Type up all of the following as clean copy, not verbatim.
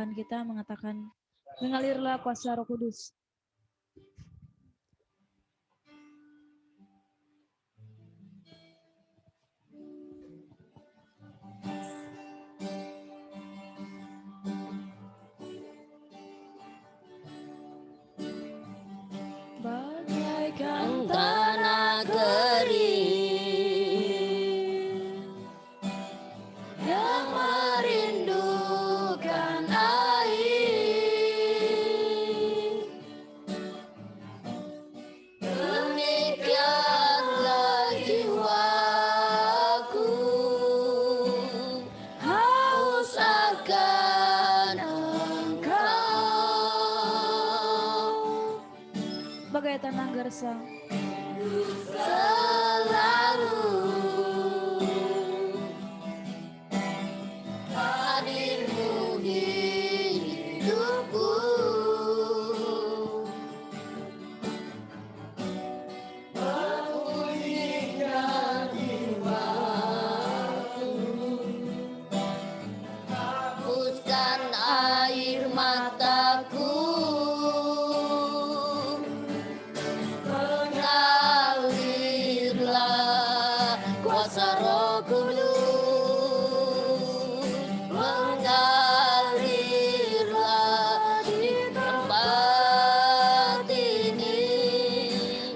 Tuhan kita mengatakan, mengalirlah kuasa Roh Kudus. Bagaikan tanah kering yang merindukan air, demikianlah jiwaku haus akan Engkau. Bagai tanah gersang selalu hadirmu di hidupku, berbunyikan jiwaku, hapuskan air mataku, mengalirlah kuasa Roh Kudus, mengalirlah di tempat ini,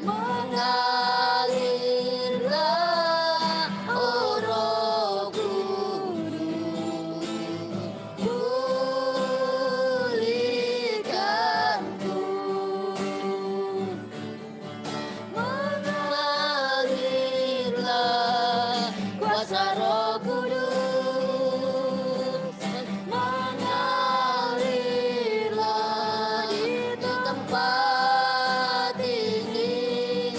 mengalirlah oh Roh Kudus, pulihkanku, mengalirlah kuasa Roh Kudus, mengalirlah di tempat ini,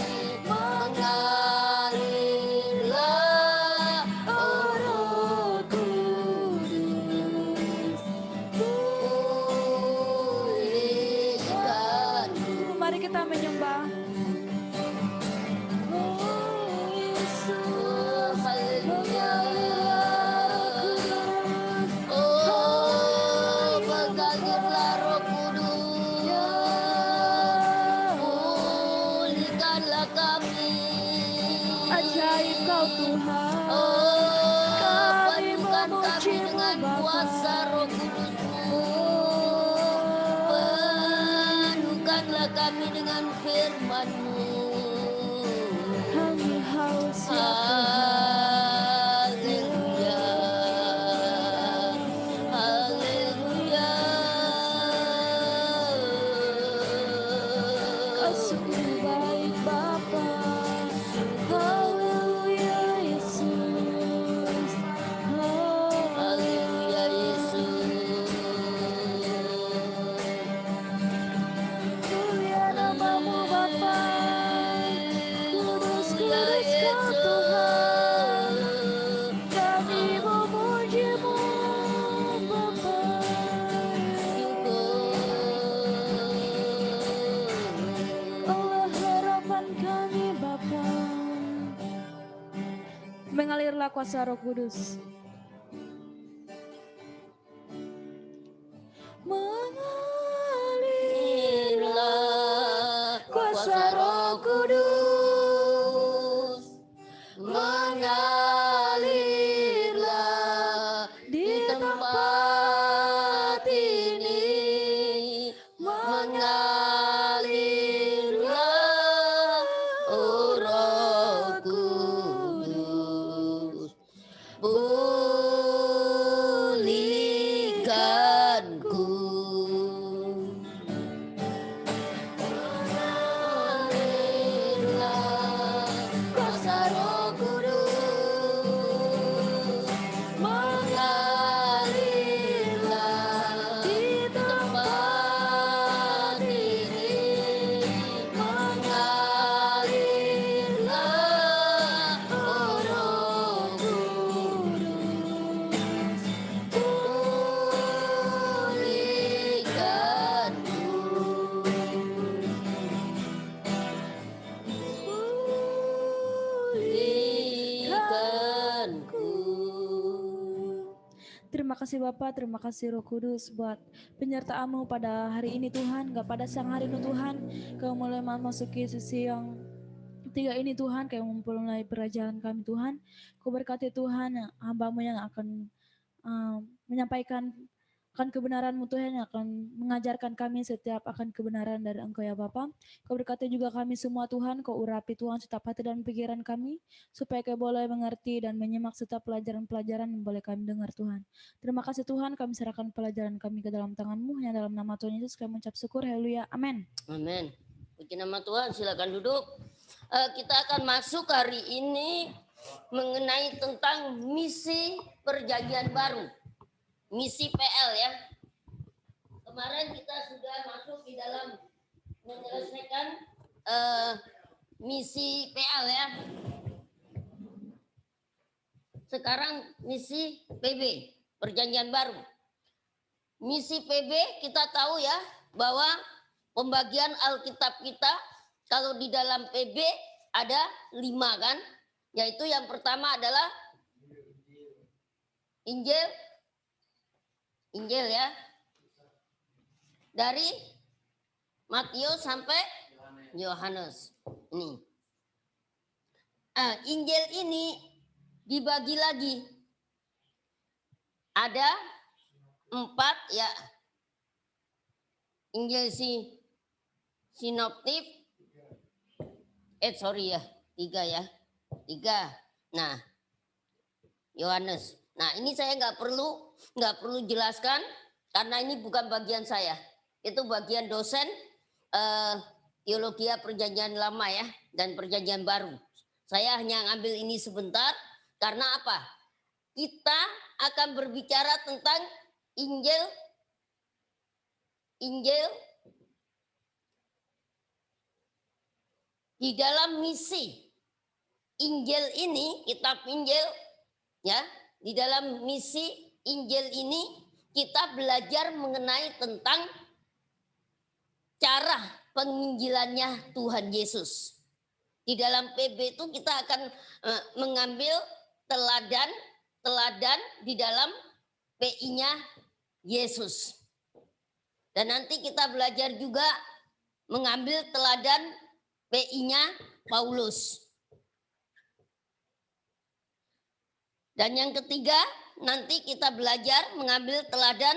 mengalirlah oh Roh Kudus, pulihkanku. Mari kita menyembah. Oh Yesus, mengalirlah oh mengalirlah Roh Kudus, pulihkanlah kami. Ajaib Kau Tuhan, penuhkan kami dengan kuasa Roh Kudus-Mu, penuhkanlah kami dengan firman-Mu. Kami haus ya Haleluya, haleluya. Kau sungguh baik Bapa. Haleluya Yesus. Haleluya Yesus. Mulia namamu Bapa. Kudus kudus Kau Tuhan. Kami memuji-Mu Bapa. Allah harapan kami Bapa. Mengalirlah kuasa Roh Kudus. Mengalirlah kuasa Roh Kudus, mengalirlah di tempat ini, mengalirlah oh Roh Kudus, pulihkanku. Mengalirlah kuasa Roh Kudus, mengalirlah di tempat ini, mengalirlah oh Roh Kudus, pulihkanku. kasih Bapa, terima kasih Roh Kudus buat penyertaan-Mu pada hari ini Tuhan, gak pada siang hari ini Tuhan. Kau mulai memasuki sisi yang tiga ini Tuhan, kayak memulai perjalanan kami Tuhan. Kau berkati Tuhan, hamba-Mu yang akan menyampaikan akan kebenaran-Mu Tuhan, yang akan mengajarkan kami setiap akan kebenaran dari Engkau ya Bapa. Kau berkati juga kami semua Tuhan, Kau urapi Tuhan setiap hati dan pikiran kami, supaya Kau boleh mengerti dan menyimak setiap pelajaran-pelajaran yang boleh kami dengar Tuhan. Terima kasih Tuhan, kami serahkan pelajaran kami ke dalam tangan-Mu, yang dalam nama Tuhan Yesus kami mengucap syukur, haleluya, amin. Amin. Puji nama Tuhan, silakan duduk. Kita akan masuk hari ini mengenai tentang misi perjanjian baru. Misi PL ya. Kemarin kita sudah masuk di dalam menyelesaikan misi PL ya. Sekarang misi PB, perjanjian baru. Misi PB kita tahu ya bahwa pembagian Alkitab kita kalau di dalam PB ada 5 kan. Yaitu yang pertama adalah Injil ya. Dari Matius sampai Yohanes. Ini. Injil ini dibagi lagi. Ada 4 ya. Injil sinoptik. 3 ya. 3. Nah, Yohanes. Nah, ini saya nggak perlu jelaskan karena ini bukan bagian saya. Itu bagian dosen teologi perjanjian lama ya dan perjanjian baru. Saya hanya ngambil ini sebentar karena apa? Kita akan berbicara tentang Injil di dalam misi. Injil ini, kitab Injil ya, di dalam misi Injil ini kita belajar mengenai tentang cara penginjilannya Tuhan Yesus. Di dalam PB itu kita akan mengambil teladan di dalam PI-nya Yesus. Dan nanti kita belajar juga mengambil teladan PI-nya Paulus. Dan yang ketiga, nanti kita belajar mengambil teladan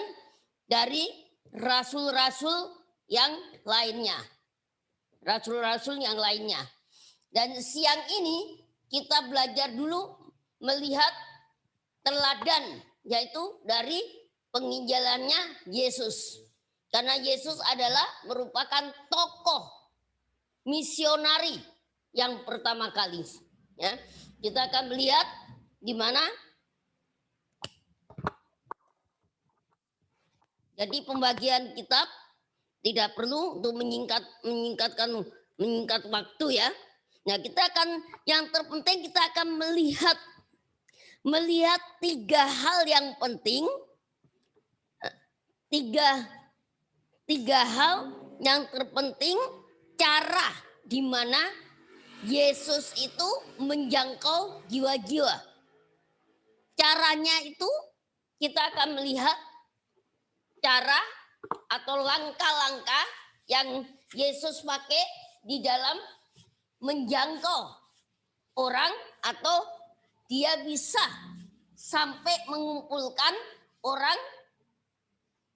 dari rasul-rasul yang lainnya. Rasul-rasul yang lainnya. Dan siang ini kita belajar dulu melihat teladan, yaitu dari penginjilannya Yesus. Karena Yesus adalah merupakan tokoh misionari yang pertama kali. Ya, kita akan melihat di mana. Jadi pembagian kitab tidak perlu untuk menyingkat waktu ya. Nah, kita akan yang terpenting kita akan melihat 3 hal yang penting. 3 hal yang terpenting cara di mana Yesus itu menjangkau jiwa-jiwa. Caranya itu kita akan melihat cara atau langkah-langkah yang Yesus pakai di dalam menjangkau orang atau dia bisa sampai mengumpulkan orang.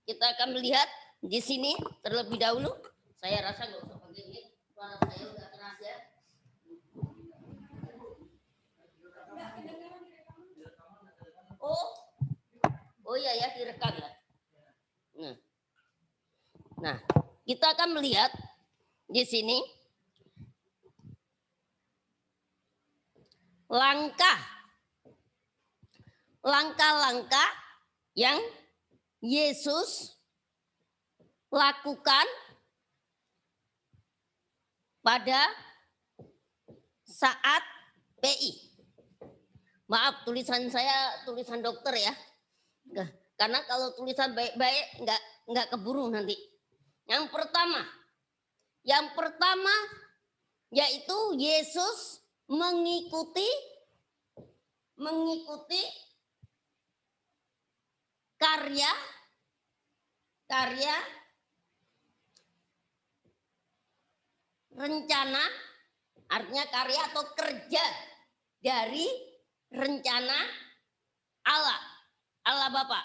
Kita akan melihat di sini terlebih dahulu. Saya rasa nggak usah pakai ini, suara saya udah keras ya. Oh iya ya, direkam ya. Nah, kita akan melihat di sini langkah-langkah yang Yesus lakukan pada saat PI. Maaf, tulisan saya tulisan dokter ya. Karena kalau tulisan baik-baik nggak keburu nanti. Yang pertama yaitu Yesus mengikuti karya rencana, artinya karya atau kerja dari rencana Allah Bapa.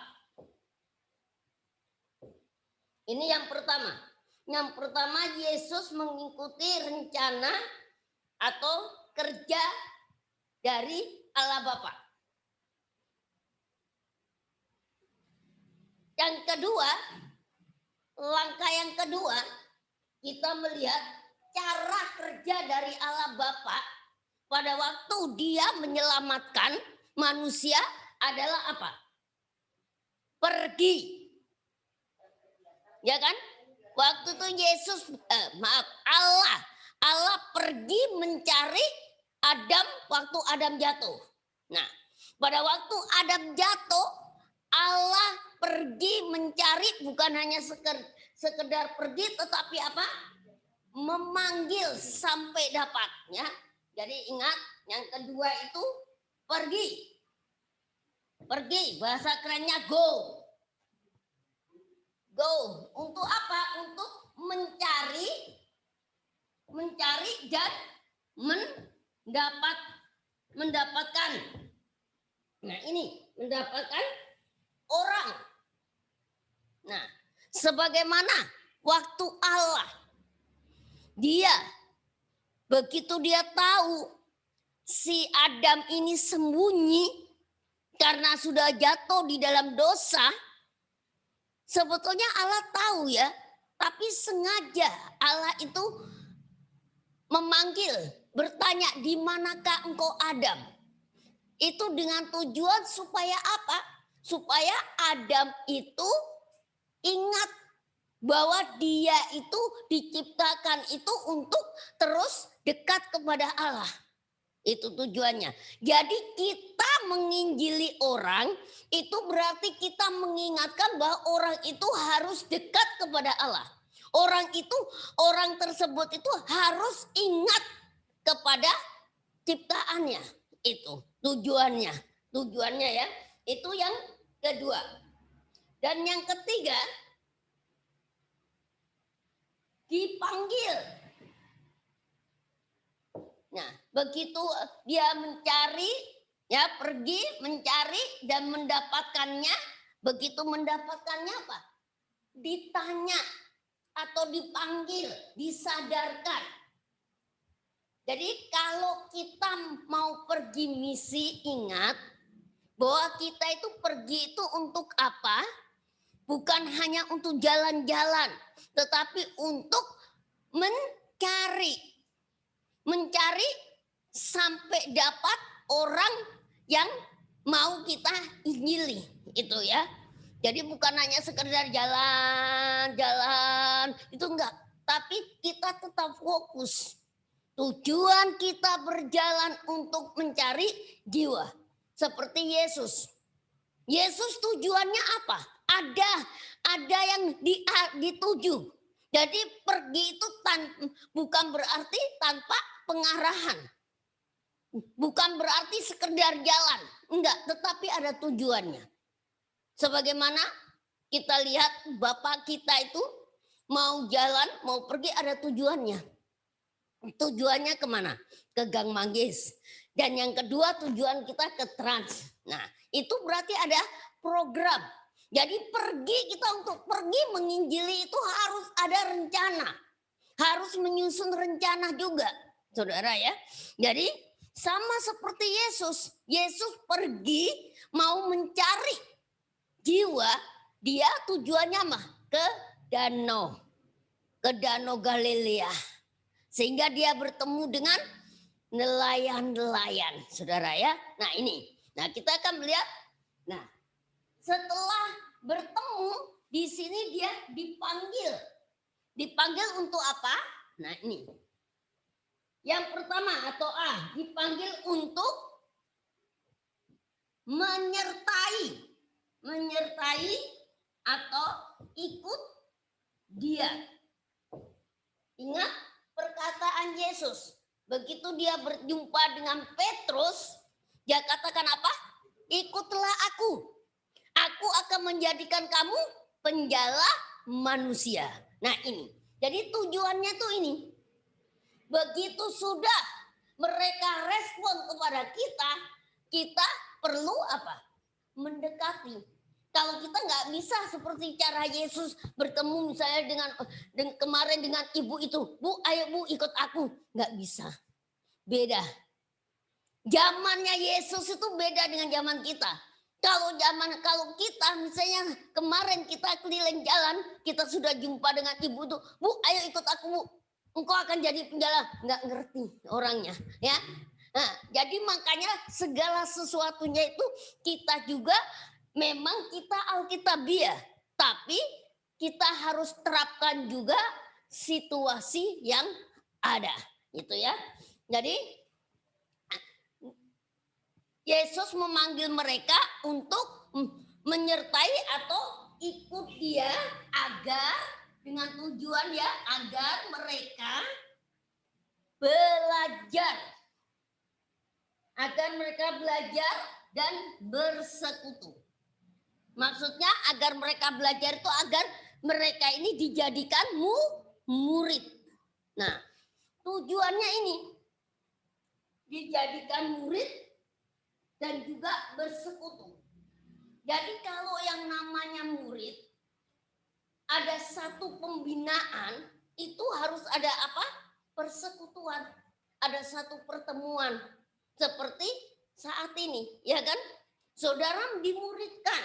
Ini yang pertama. Yang pertama, Yesus mengikuti rencana atau kerja dari Allah Bapa. Yang kedua, langkah yang kedua, kita melihat cara kerja dari Allah Bapa pada waktu dia menyelamatkan manusia adalah apa? Pergi. Ya kan? Waktu itu Yesus, Allah pergi mencari Adam waktu Adam jatuh. Nah, pada waktu Adam jatuh, Allah pergi mencari, bukan hanya sekedar pergi, tetapi apa? Memanggil sampai dapat. Ya. Jadi ingat, yang kedua itu pergi. Pergi, bahasa kerennya go. Go. Untuk apa? Untuk mencari dan mendapatkan. Nah, ini mendapatkan orang. Nah, sebagaimana waktu Allah, begitu dia tahu si Adam ini sembunyi karena sudah jatuh di dalam dosa. Sebetulnya Allah tahu ya, tapi sengaja Allah itu memanggil, bertanya, di manakah engkau Adam? Itu dengan tujuan supaya apa? Supaya Adam itu ingat bahwa dia itu diciptakan itu untuk terus dekat kepada Allah. Itu tujuannya. Jadi kita menginjili orang, itu berarti kita mengingatkan bahwa orang itu harus dekat kepada Allah. Orang tersebut itu harus ingat kepada ciptaannya. Itu tujuannya. Tujuannya ya. Itu yang kedua. Dan yang ketiga, dipanggil. Nah, begitu dia mencari, ya pergi mencari dan mendapatkannya. Begitu mendapatkannya apa? Ditanya atau dipanggil, disadarkan. Jadi kalau kita mau pergi misi, ingat bahwa kita itu pergi itu untuk apa? Bukan hanya untuk jalan-jalan, tetapi untuk mencari sampai dapat orang yang mau kita injili, itu ya. Jadi bukan hanya sekedar jalan-jalan, itu enggak. Tapi kita tetap fokus. Tujuan kita berjalan untuk mencari jiwa. Seperti Yesus. Yesus tujuannya apa? Ada yang dituju. Jadi pergi itu bukan berarti tanpa pengarahan. Bukan berarti sekedar jalan. Enggak, tetapi ada tujuannya. Sebagaimana kita lihat Bapak kita itu mau jalan, mau pergi ada tujuannya. Tujuannya kemana? Ke Gang Manggis. Dan yang kedua tujuan kita ke Trans. Nah itu berarti ada program. Jadi kita untuk pergi menginjili itu harus ada rencana. Harus menyusun rencana juga. Saudara ya. Jadi sama seperti Yesus. Yesus pergi mau mencari jiwa. Dia tujuannya mah ke danau. Ke Danau Galilea. Sehingga dia bertemu dengan nelayan-nelayan. Saudara ya. Nah ini. Nah kita akan melihat. Nah setelah bertemu di sini dia dipanggil. Dipanggil untuk apa? Nah ini. Yang pertama atau A, dipanggil untuk menyertai. Menyertai atau ikut dia. Ingat perkataan Yesus. Begitu dia berjumpa dengan Petrus, dia katakan apa? Ikutlah aku. Aku akan menjadikan kamu penjala manusia. Nah ini. Jadi tujuannya tuh ini. Begitu sudah mereka respon kepada kita, kita perlu apa? Mendekati. Kalau kita nggak bisa seperti cara Yesus bertemu misalnya dengan kemarin dengan ibu itu. Bu, ayo bu ikut aku. Nggak bisa. Beda. Zamannya Yesus itu beda dengan zaman kita. Kalau kita misalnya kemarin kita keliling jalan, kita sudah jumpa dengan ibu tuh, bu ayo ikut aku bu, engkau akan jadi penjala, nggak ngerti orangnya, ya. Nah, jadi makanya segala sesuatunya itu kita juga memang kita Alkitabiah, tapi kita harus terapkan juga situasi yang ada, gitu ya. Jadi Yesus memanggil mereka untuk menyertai atau ikut dia agar dengan tujuan ya agar mereka belajar. Agar mereka belajar dan bersekutu. Maksudnya agar mereka belajar itu agar mereka ini dijadikan murid. Nah, tujuannya ini dijadikan murid dan juga bersekutu. Jadi kalau yang namanya murid, ada satu pembinaan, itu harus ada apa? Persekutuan. Ada satu pertemuan. Seperti saat ini, ya kan? Saudara dimuridkan.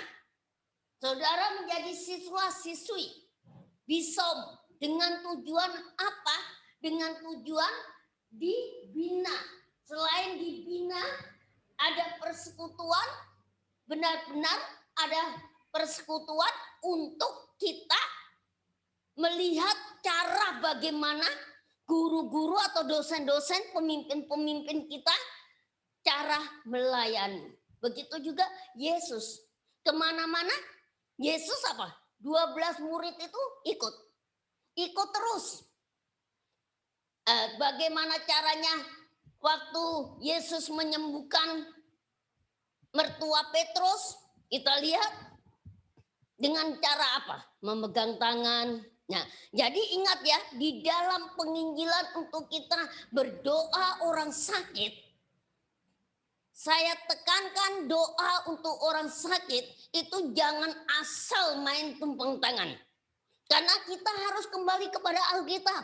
Saudara menjadi siswa-siswi. Bisom. Dengan tujuan apa? Dengan tujuan dibina. Selain dibina, ada persekutuan, benar-benar ada persekutuan untuk kita melihat cara bagaimana guru-guru atau dosen-dosen, pemimpin-pemimpin kita cara melayani. Begitu juga Yesus. Kemana-mana Yesus apa? 12 murid itu ikut. Ikut terus. Bagaimana caranya? Waktu Yesus menyembuhkan mertua Petrus, kita lihat dengan cara apa? Memegang tangan. Nah, jadi ingat ya, di dalam penginjilan untuk kita berdoa orang sakit, saya tekankan doa untuk orang sakit itu jangan asal main tumpang tangan. Karena kita harus kembali kepada Alkitab.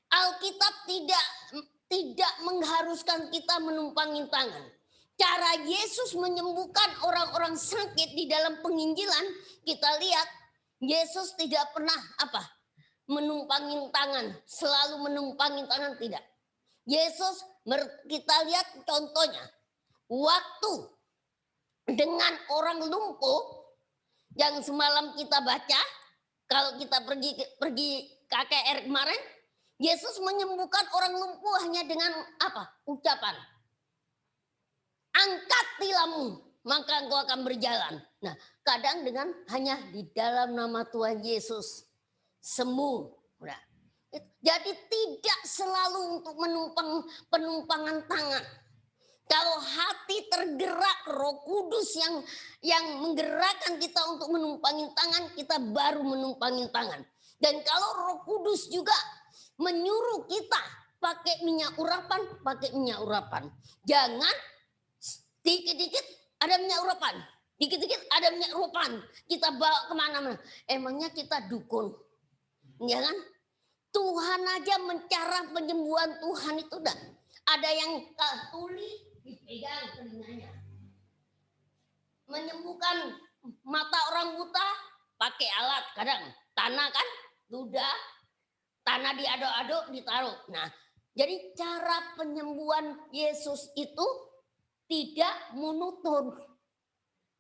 Alkitab tidak mengharuskan kita menumpangi tangan. Cara Yesus menyembuhkan orang-orang sakit di dalam penginjilan, kita lihat Yesus tidak pernah apa? Menumpangi tangan, selalu menumpangi tangan, tidak. Yesus kita lihat contohnya. Waktu dengan orang lumpuh yang semalam kita baca, kalau kita pergi KKR kemarin, Yesus menyembuhkan orang lumpuh hanya dengan apa? Ucapan. Angkat tilammu, maka engkau akan berjalan. Nah, kadang dengan hanya di dalam nama Tuhan Yesus sembuh. Nah, jadi tidak selalu untuk penumpangan tangan. Kalau hati tergerak Roh Kudus yang menggerakkan kita untuk menumpangi tangan, kita baru menumpangi tangan. Dan kalau Roh Kudus juga menyuruh kita pakai minyak urapan, pakai minyak urapan. Jangan dikit-dikit ada minyak urapan, dikit-dikit ada minyak urapan. Kita bawa kemana-mana. Emangnya kita dukun, ya kan? Tuhan aja mencara penyembuhan Tuhan itu dah. Ada yang tuli dipegang telinganya, menyembuhkan mata orang buta pakai alat, kadang tanah kan, ludah. Tanah diaduk-aduk ditaruh. Nah, jadi cara penyembuhan Yesus itu tidak monoton.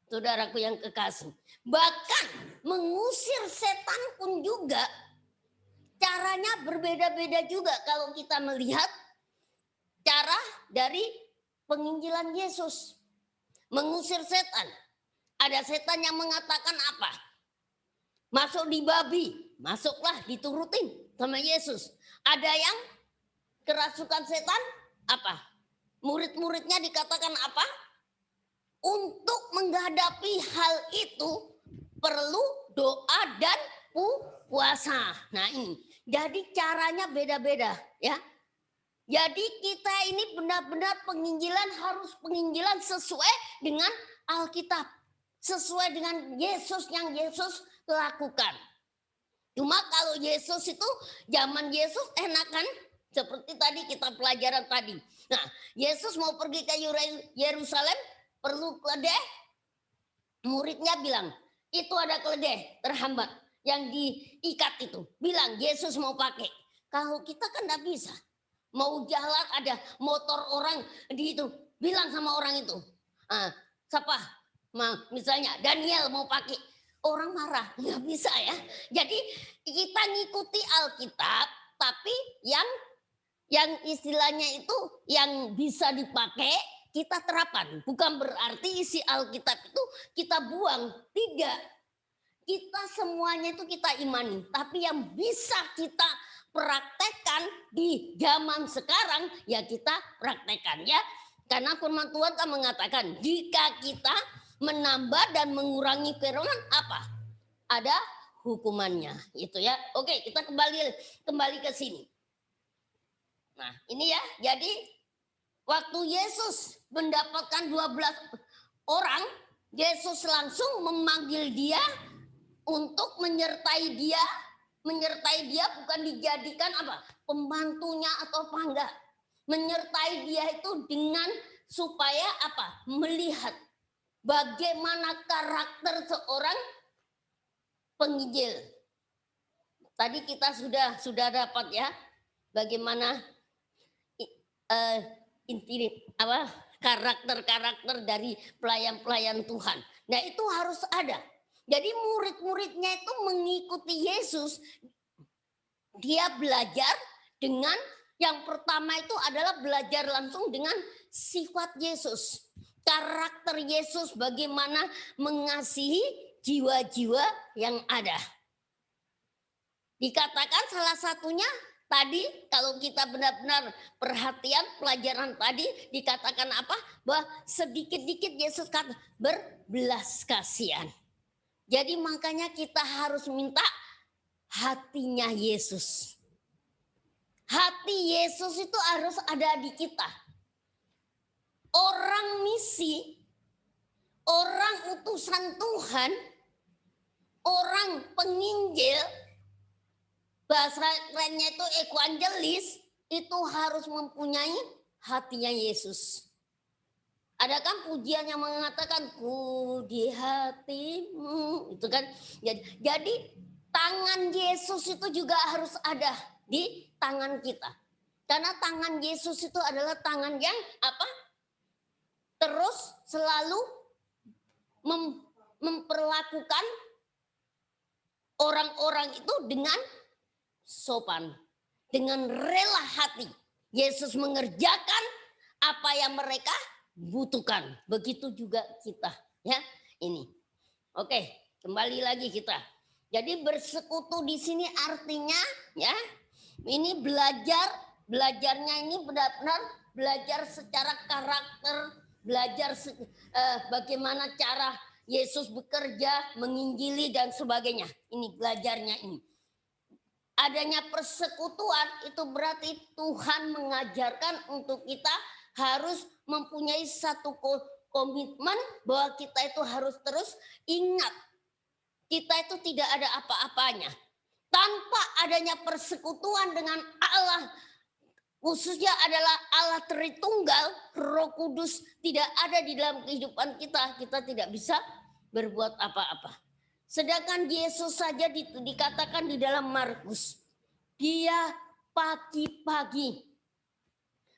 Saudaraku yang kekasih. Bahkan mengusir setan pun juga caranya berbeda-beda juga kalau kita melihat cara dari penginjilan Yesus. Mengusir setan. Ada setan yang mengatakan apa? Masuk di babi, masuklah diturutin sama Yesus. Ada yang kerasukan setan, apa? Murid-muridnya dikatakan apa? untuk menghadapi hal itu perlu doa dan puasa. Nah ini, jadi caranya beda-beda ya. Jadi kita ini benar-benar penginjilan harus penginjilan sesuai dengan Alkitab. Sesuai dengan Yesus yang Yesus lakukan. Cuma kalau Yesus itu, zaman Yesus enak kan? Seperti tadi kita pelajaran tadi. Nah, Yesus mau pergi ke Yerusalem, perlu keledai. Muridnya bilang, itu ada keledai terhambat yang diikat itu. Bilang, Yesus mau pakai. Kalau kita kan enggak bisa. Mau jalan ada motor orang di itu. Bilang sama orang itu. Siapa? Misalnya Daniel mau pakai. Orang marah. Nggak bisa ya. Jadi kita ngikuti Alkitab. Tapi yang istilahnya itu yang bisa dipakai kita terapkan. Bukan berarti isi Alkitab itu kita buang. Tidak. Kita semuanya itu kita imani. Tapi yang bisa kita praktekkan di zaman sekarang ya kita praktekkan ya. Karena firman Tuhan kan mengatakan jika kita menambah dan mengurangi firman apa? Ada hukumannya itu ya. Oke, kita kembali ke sini. Nah, ini ya. Jadi waktu Yesus mendapatkan 12 orang, Yesus langsung memanggil dia untuk menyertai dia bukan dijadikan apa? Pembantunya atau apa enggak. Menyertai dia itu dengan supaya apa? Melihat bagaimana karakter seorang penginjil. Tadi kita sudah dapat ya bagaimana karakter dari pelayan-pelayan Tuhan. Nah, itu harus ada. Jadi murid-muridnya itu mengikuti Yesus. Dia belajar dengan yang pertama itu adalah belajar langsung dengan sifat Yesus. Karakter Yesus bagaimana mengasihi jiwa-jiwa yang ada. Dikatakan salah satunya tadi kalau kita benar-benar perhatian pelajaran tadi dikatakan apa? Bahwa sedikit-dikit Yesus kata berbelas kasihan. Jadi makanya kita harus minta hatinya Yesus. Hati Yesus itu harus ada di kita. Orang misi, orang utusan Tuhan, orang penginjil, bahasa kerennya itu evangelis, itu harus mempunyai hatinya Yesus. Ada kan pujian yang mengatakan ku di hatimu, itu kan. Jadi tangan Yesus itu juga harus ada di tangan kita. Karena tangan Yesus itu adalah tangan yang apa? Terus selalu memperlakukan orang-orang itu dengan sopan, dengan rela hati. Yesus mengerjakan apa yang mereka butuhkan. Begitu juga kita, ya. Ini. Oke, kembali lagi kita. Jadi bersekutu di sini artinya ya, ini belajarnya ini benar-benar belajar secara karakter, belajar bagaimana cara Yesus bekerja, menginjili dan sebagainya. Ini belajarnya ini. Adanya persekutuan itu berarti Tuhan mengajarkan untuk kita harus mempunyai satu komitmen bahwa kita itu harus terus ingat. Kita itu tidak ada apa-apanya. Tanpa adanya persekutuan dengan Allah, khususnya adalah Allah Tritunggal, Roh Kudus tidak ada di dalam kehidupan kita, kita tidak bisa berbuat apa-apa. Sedangkan Yesus saja dikatakan di dalam Markus, dia pagi-pagi,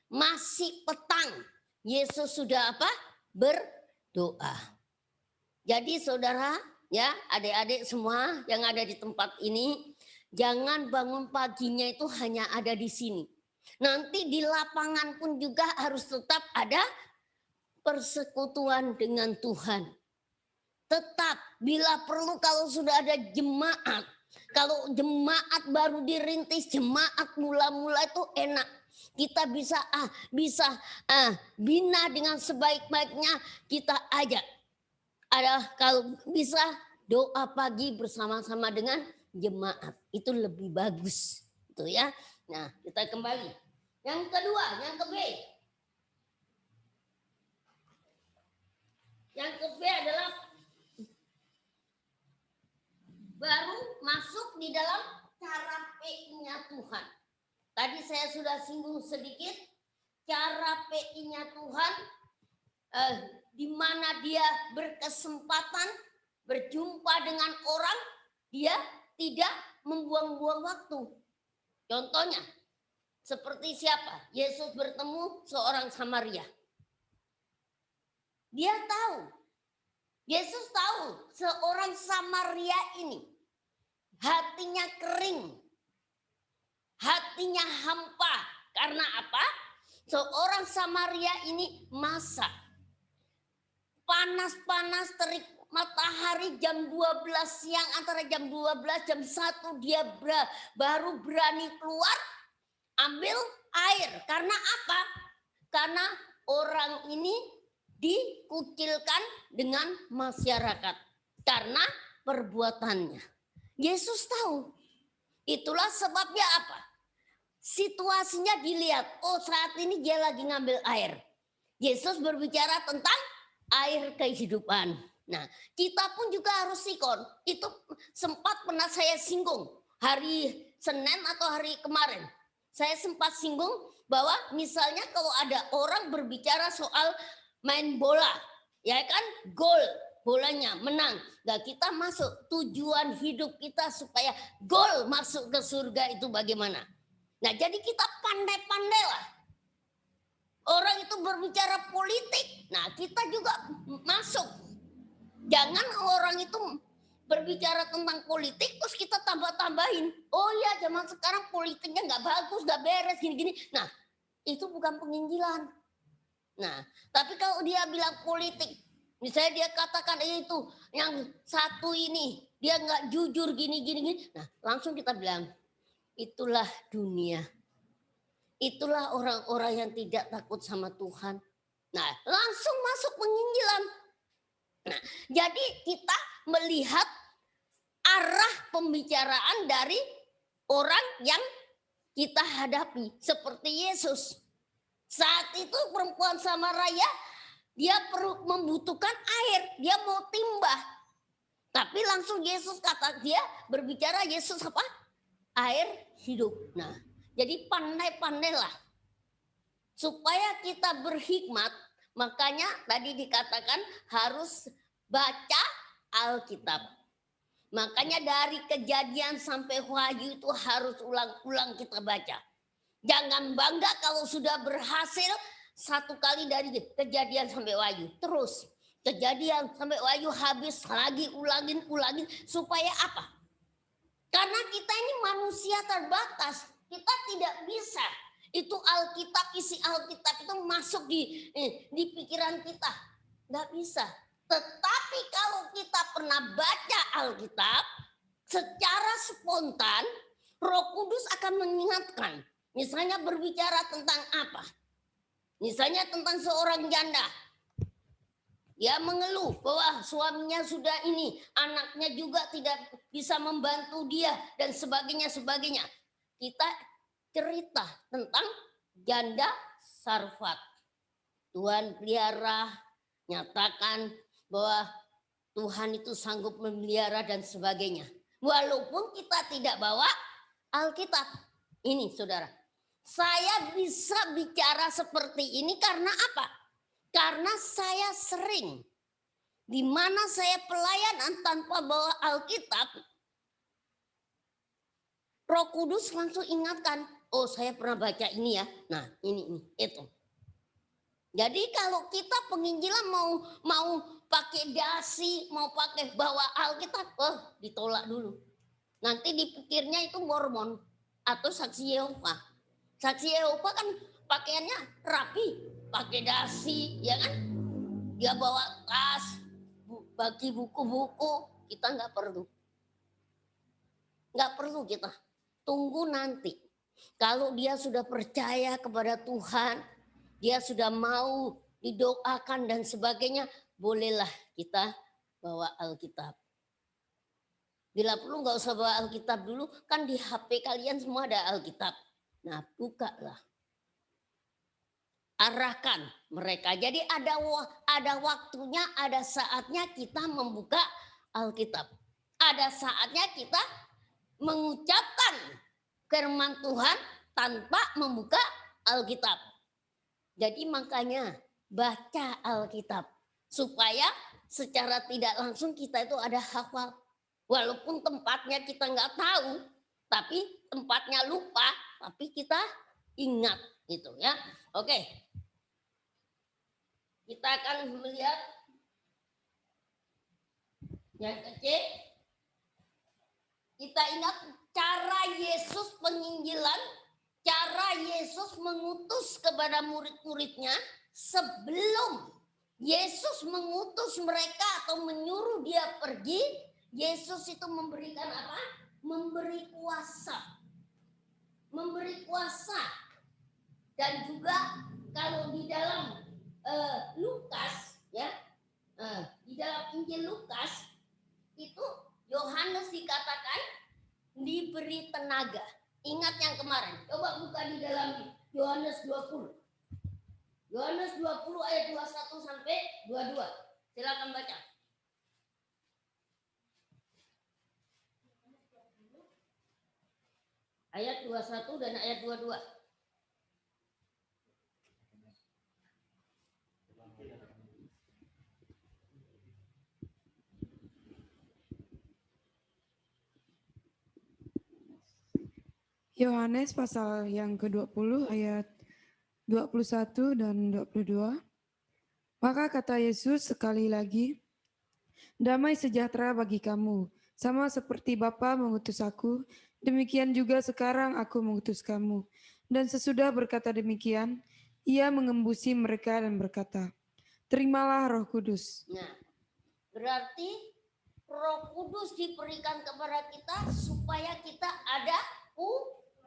masih petang, Yesus sudah apa? Berdoa. Jadi saudara, ya adik-adik semua yang ada di tempat ini, jangan bangun paginya itu hanya ada di sini. Nanti di lapangan pun juga harus tetap ada persekutuan dengan Tuhan. Tetap bila perlu kalau sudah ada jemaat. Kalau jemaat baru dirintis, jemaat mula-mula itu enak. Kita bisa bina dengan sebaik-baiknya, kita ajak. Ada kalau bisa doa pagi bersama-sama dengan jemaat. Itu lebih bagus. Itu ya. Nah, kita kembali. Yang kedua, yang ke B. Yang ke B adalah baru masuk di dalam cara PI-nya Tuhan. Tadi saya sudah singgung sedikit cara PI-nya Tuhan, di mana dia berkesempatan berjumpa dengan orang, dia tidak membuang-buang waktu. Contohnya, seperti siapa? Yesus bertemu seorang Samaria. Dia tahu, Yesus tahu seorang Samaria ini hatinya kering, hatinya hampa. Karena apa? Seorang Samaria ini masak. Panas-panas terik matahari jam 12 siang, antara jam 12 jam 1 dia baru berani keluar ambil air. Karena apa? Karena orang ini dikucilkan dengan masyarakat karena perbuatannya. Yesus tahu. Itulah sebabnya apa? Situasinya dilihat. Oh, saat ini dia lagi ngambil air. Yesus berbicara tentang air kehidupan. Nah, kita pun juga harus sikon. Itu sempat pernah saya singgung hari Senin atau hari kemarin. Saya sempat singgung bahwa misalnya kalau ada orang berbicara soal main bola, ya kan, gol, bolanya menang. Nah, kita masuk, tujuan hidup kita supaya gol masuk ke surga itu bagaimana? Nah, jadi kita pandai-pandailah. Orang itu berbicara politik, nah kita juga masuk. Jangan orang itu berbicara tentang politik terus kita tambah-tambahin. Oh ya, zaman sekarang politiknya nggak bagus, nggak beres, gini-gini. Nah, itu bukan penginjilan. Nah, tapi kalau dia bilang politik, misalnya dia katakan itu yang satu ini dia nggak jujur gini. Nah, langsung kita bilang itulah dunia. Itulah orang-orang yang tidak takut sama Tuhan. Nah, langsung masuk penginjilan. Nah, jadi kita melihat arah pembicaraan dari orang yang kita hadapi. Seperti Yesus. Saat itu perempuan Samaria, dia perlu membutuhkan air. Dia mau timbah. Tapi langsung Yesus kata, dia berbicara Yesus apa? Air hidup. Nah, jadi pandai-pandailah. Supaya kita berhikmat, makanya tadi dikatakan harus baca Alkitab. Makanya dari Kejadian sampai Wahyu itu harus ulang-ulang kita baca. Jangan bangga kalau sudah berhasil satu kali dari Kejadian sampai Wahyu. Terus Kejadian sampai Wahyu habis lagi ulangin. Supaya apa? Karena kita ini manusia terbatas. Kita tidak bisa. Itu Alkitab, isi Alkitab itu masuk di pikiran kita. Nggak bisa. Tetapi kalau kita pernah baca Alkitab, secara spontan Roh Kudus akan mengingatkan. Misalnya berbicara tentang apa? Misalnya tentang seorang janda. Dia mengeluh bahwa suaminya sudah ini, anaknya juga tidak bisa membantu dia dan sebagainya. Kita cerita tentang janda Sarfat. Tuhan pelihara, nyatakan bahwa Tuhan itu sanggup memelihara dan sebagainya. Walaupun kita tidak bawa Alkitab. Ini saudara, saya bisa bicara seperti ini karena apa? Karena saya sering, di mana saya pelayanan tanpa bawa Alkitab, Roh Kudus langsung ingatkan, oh saya pernah baca ini ya, nah ini itu. Jadi kalau kita penginjilan mau pakai dasi, mau pakai bawa Alkitab, ditolak dulu. Nanti dipikirnya itu Mormon atau Saksi Yehova. Saksi Yehova kan pakaiannya rapi, pakai dasi, ya kan? Dia bawa tas, bagi buku-buku, kita nggak perlu. Nggak perlu kita. Tunggu nanti. Kalau dia sudah percaya kepada Tuhan, dia sudah mau didoakan dan sebagainya, bolehlah kita bawa Alkitab. Bila perlu nggak usah bawa Alkitab dulu, kan di HP kalian semua ada Alkitab. Nah, bukalah. Arahkan mereka. Jadi ada waktunya, ada saatnya kita membuka Alkitab. Ada saatnya kita mengucapkan firman Tuhan tanpa membuka Alkitab. Jadi makanya baca Alkitab. Supaya secara tidak langsung kita itu ada hafal. Walaupun tempatnya kita nggak tahu, tapi tempatnya lupa, tapi kita ingat gitu ya. Oke. Kita akan melihat yang kecil. Kita ingat cara Yesus penginjilan, cara Yesus mengutus kepada murid-muridnya sebelum Yesus mengutus mereka atau menyuruh dia pergi. Yesus itu memberikan apa? Memberi kuasa. Memberi kuasa. Dan juga kalau di dalam Lukas ya, di dalam Injil Lukas itu Yohanes dikatakan diberi tenaga. Ingat yang kemarin. Coba buka di dalam Yohanes 20. Yohanes 20 ayat 21 sampai 22. Silakan baca. Ayat 21 dan ayat 22. Yohanes pasal yang ke-20 ayat 21 dan 22. Maka kata Yesus sekali lagi, damai sejahtera bagi kamu, sama seperti Bapa mengutus aku, demikian juga sekarang aku mengutus kamu. Dan sesudah berkata demikian, ia mengembusi mereka dan berkata, terimalah Roh Kudus. Nah, berarti Roh Kudus diberikan kepada kita supaya kita ada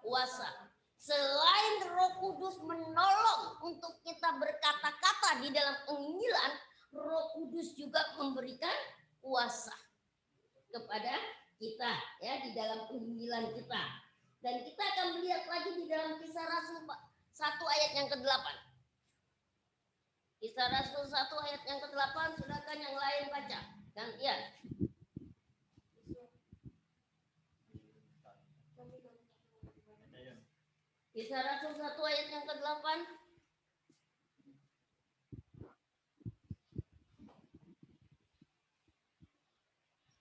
kuasa. Selain Roh Kudus menolong untuk kita berkata-kata di dalam penginjilan, Roh Kudus juga memberikan kuasa kepada kita ya di dalam penginjilan kita. Dan kita akan melihat lagi di dalam Kisah Rasul 1 ayat yang ke-8. Kisah Rasul 1 ayat yang ke-8, silakan yang lain baca. Gantian. Kisah Rasul 1 ayat yang ke-8.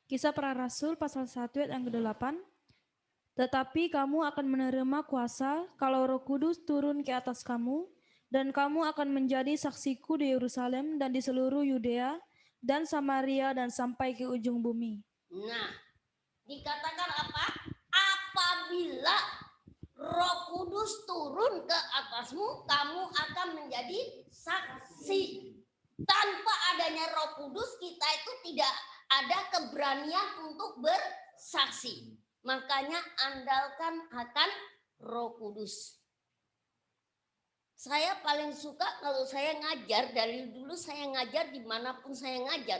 Kisah Para Rasul pasal 1 ayat yang ke-8. Tetapi kamu akan menerima kuasa kalau Roh Kudus turun ke atas kamu, dan kamu akan menjadi saksiku di Yerusalem dan di seluruh Yudea dan Samaria dan sampai ke ujung bumi. Nah, dikatakan apa? Apabila Roh Kudus turun ke atasmu, kamu akan menjadi saksi. Tanpa adanya Roh Kudus, kita itu tidak ada keberanian untuk bersaksi. Makanya andalkan akan Roh Kudus. Saya paling suka kalau saya ngajar, dari dulu saya ngajar dimanapun saya ngajar.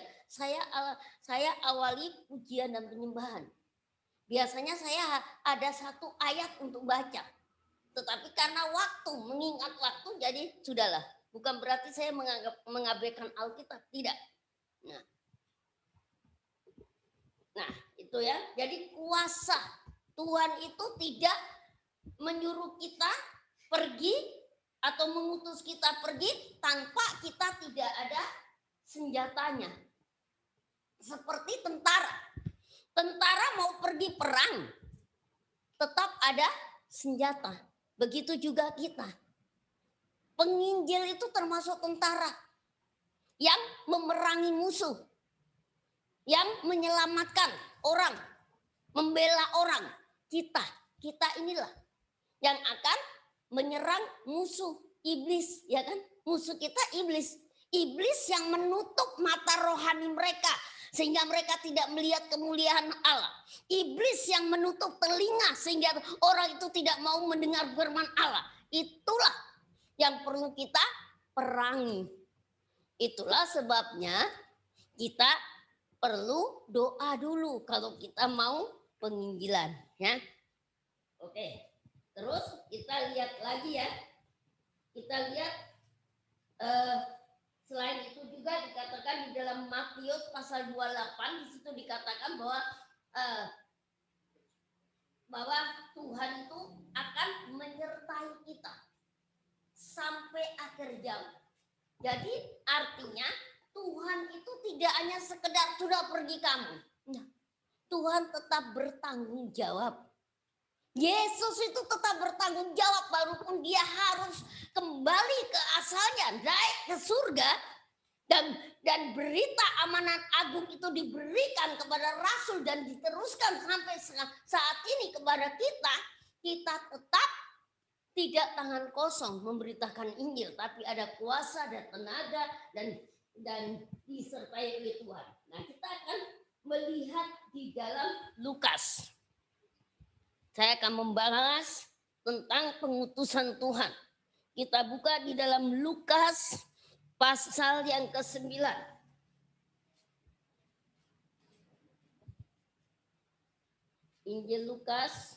Saya awali pujian dan penyembahan. Biasanya saya ada satu ayat untuk baca. Tetapi karena waktu, mengingat waktu, jadi sudahlah. Bukan berarti saya mengabaikan Alkitab, tidak. Nah, itu ya. Jadi kuasa Tuhan itu tidak menyuruh kita pergi atau mengutus kita pergi tanpa kita tidak ada senjatanya. Seperti tentara. Tentara mau pergi perang, tetap ada senjata. Begitu juga kita. Penginjil itu termasuk tentara yang memerangi musuh, yang menyelamatkan orang, membela orang. Kita inilah yang akan menyerang musuh iblis, ya kan? Musuh kita iblis. Iblis yang menutup mata rohani mereka, sehingga mereka tidak melihat kemuliaan Allah. Iblis yang menutup telinga sehingga orang itu tidak mau mendengar firman Allah. Itulah yang perlu kita perangi. Itulah sebabnya kita perlu doa dulu kalau kita mau penginjilan, ya. Oke. Terus kita lihat lagi ya. Kita lihat selain itu juga dikatakan di dalam Matius pasal 28, di situ dikatakan bahwa Tuhan itu akan menyertai kita sampai akhir zaman. Jadi artinya Tuhan itu tidak hanya sekedar sudah pergi kamu. Nah, Tuhan tetap bertanggung jawab. Yesus itu tetap bertanggung jawab walaupun dia harus kembali ke asalnya, naik ke surga, dan berita amanat agung itu diberikan kepada rasul dan diteruskan sampai saat ini kepada kita. Kita tetap tidak tangan kosong memberitakan Injil, tapi ada kuasa dan tenaga dan disertai oleh Tuhan. Nah, kita akan melihat di dalam Lukas. Saya akan membahas tentang pengutusan Tuhan. Kita buka di dalam Lukas pasal yang ke-9. Injil Lukas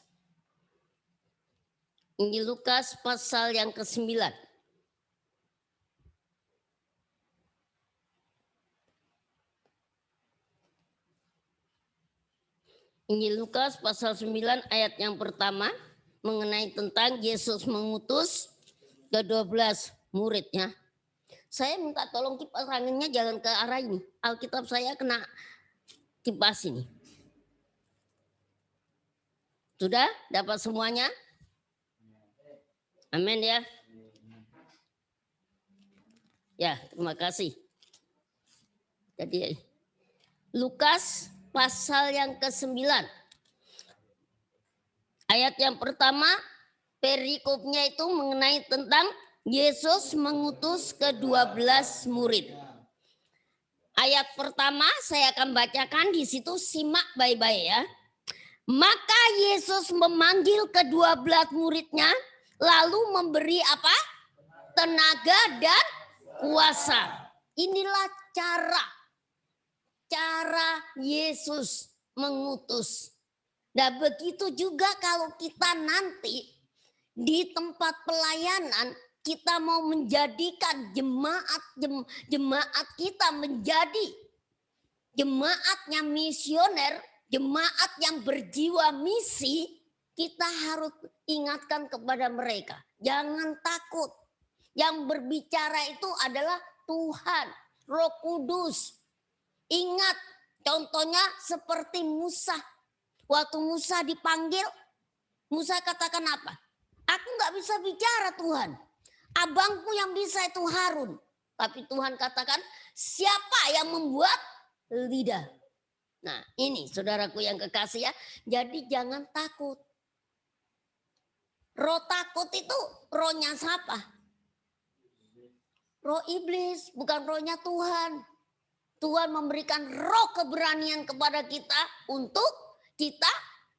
pasal yang ke-9. Injil Lukas pasal 9 ayat yang pertama mengenai tentang Yesus mengutus ke-12 muridnya. Saya minta tolong kipas anginnya jangan ke arah ini. Alkitab saya kena kipas ini. Sudah dapat semuanya? Amin ya. Ya, terima kasih. Jadi Lukas pasal yang ke-9. Ayat yang pertama, perikopnya itu mengenai tentang Yesus mengutus ke-12 murid. Ayat pertama saya akan bacakan di situ, simak baik-baik ya. Maka Yesus memanggil ke-12 muridnya, lalu memberi apa? Tenaga dan kuasa. Inilah cara Yesus mengutus. Nah, begitu juga kalau kita nanti di tempat pelayanan kita mau menjadikan jemaat kita menjadi jemaatnya misioner, jemaat yang berjiwa misi, kita harus ingatkan kepada mereka, jangan takut. Yang berbicara itu adalah Tuhan, Roh Kudus. Ingat, contohnya seperti Musa. Waktu Musa dipanggil, Musa katakan apa? Aku nggak bisa bicara Tuhan. Abangku yang bisa itu Harun. Tapi Tuhan katakan, siapa yang membuat lidah? Nah, ini saudaraku yang kekasih ya. Jadi jangan takut. Roh takut itu rohnya siapa? Roh iblis, bukan rohnya Tuhan. Tuhan memberikan roh keberanian kepada kita untuk kita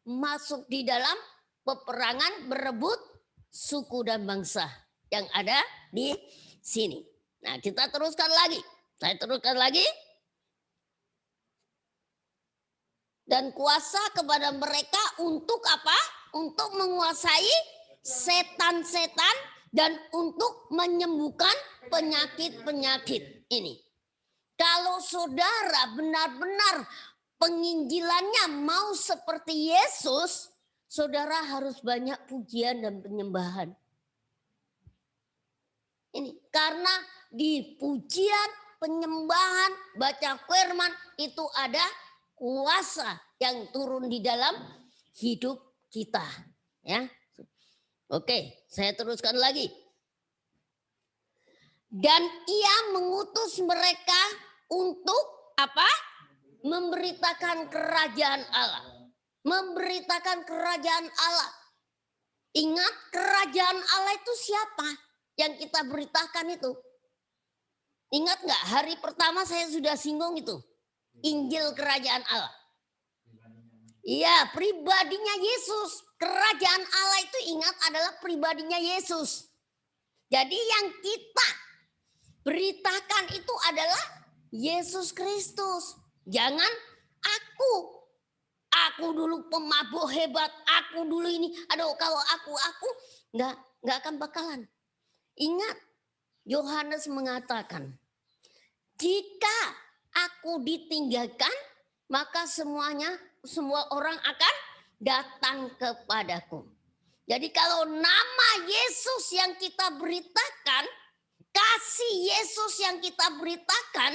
masuk di dalam peperangan berebut suku dan bangsa yang ada di sini. Nah, kita teruskan lagi. Saya teruskan lagi. Dan kuasa kepada mereka untuk apa? Untuk menguasai setan-setan dan untuk menyembuhkan penyakit-penyakit ini. Kalau saudara benar-benar penginjilannya mau seperti Yesus, saudara harus banyak pujian dan penyembahan. Ini karena di pujian, penyembahan, baca firman itu ada kuasa yang turun di dalam hidup kita, ya. Oke, saya teruskan lagi. Dan ia mengutus mereka untuk apa? Memberitakan kerajaan Allah. Memberitakan kerajaan Allah. Ingat, kerajaan Allah itu siapa yang kita beritakan itu? Ingat nggak hari pertama saya sudah singgung itu? Injil kerajaan Allah. Iya, pribadinya Yesus. Kerajaan Allah itu ingat adalah pribadinya Yesus. Jadi yang kita beritakan itu adalah Yesus Kristus. Jangan aku dulu pemabuk hebat, aku dulu ini. Aduh, kalau aku nggak akan bakalan. Ingat, Yohanes mengatakan, jika aku ditinggalkan, maka semua orang akan datang kepadaku. Jadi kalau nama Yesus yang kita beritakan, kasih Yesus yang kita beritakan,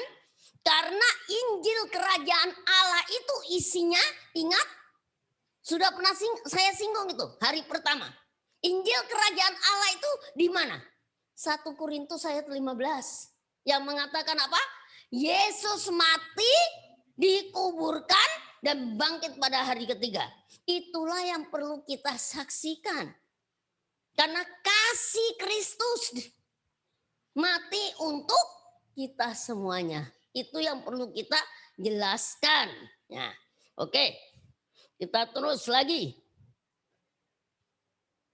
karena Injil kerajaan Allah itu isinya, ingat, sudah pernah saya singgung itu hari pertama. Injil kerajaan Allah itu di mana? 1 Korintus ayat 15 yang mengatakan apa? Yesus mati, dikuburkan, dan bangkit pada hari ketiga. Itulah yang perlu kita saksikan. Karena kasih Kristus mati untuk kita semuanya. Itu yang perlu kita jelaskan. Nah, oke. Kita terus lagi.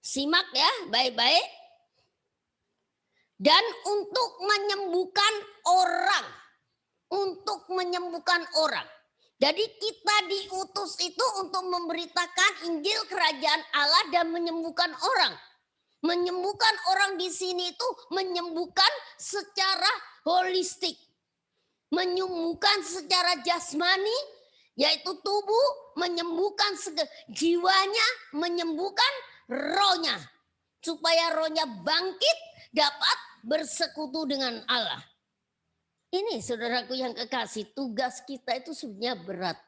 Simak ya baik-baik. Dan untuk menyembuhkan orang. Untuk menyembuhkan orang. Jadi kita diutus itu untuk memberitakan Injil kerajaan Allah dan menyembuhkan orang. Menyembuhkan orang di sini itu menyembuhkan secara holistik. Menyembuhkan secara jasmani, yaitu tubuh, menyembuhkan jiwanya, menyembuhkan rohnya. Supaya rohnya bangkit dapat bersekutu dengan Allah. Ini saudaraku yang kekasih, tugas kita itu sebenarnya berat.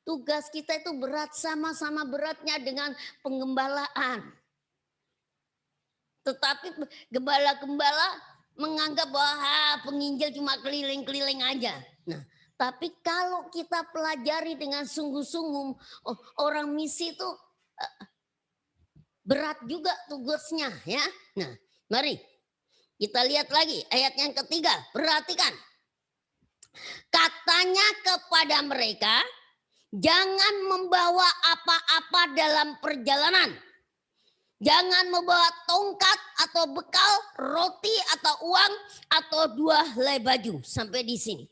Tugas kita itu berat, sama-sama beratnya dengan penggembalaan. Tetapi gembala-gembala menganggap bahwa penginjil cuma keliling-keliling aja. Nah, tapi kalau kita pelajari dengan sungguh-sungguh, orang misi itu berat juga tugasnya ya. Nah, mari kita lihat lagi ayat yang ketiga. Perhatikan. Katanya kepada mereka, jangan membawa apa-apa dalam perjalanan. Jangan membawa tongkat atau bekal, roti atau uang atau 2 helai baju. Sampai di sini.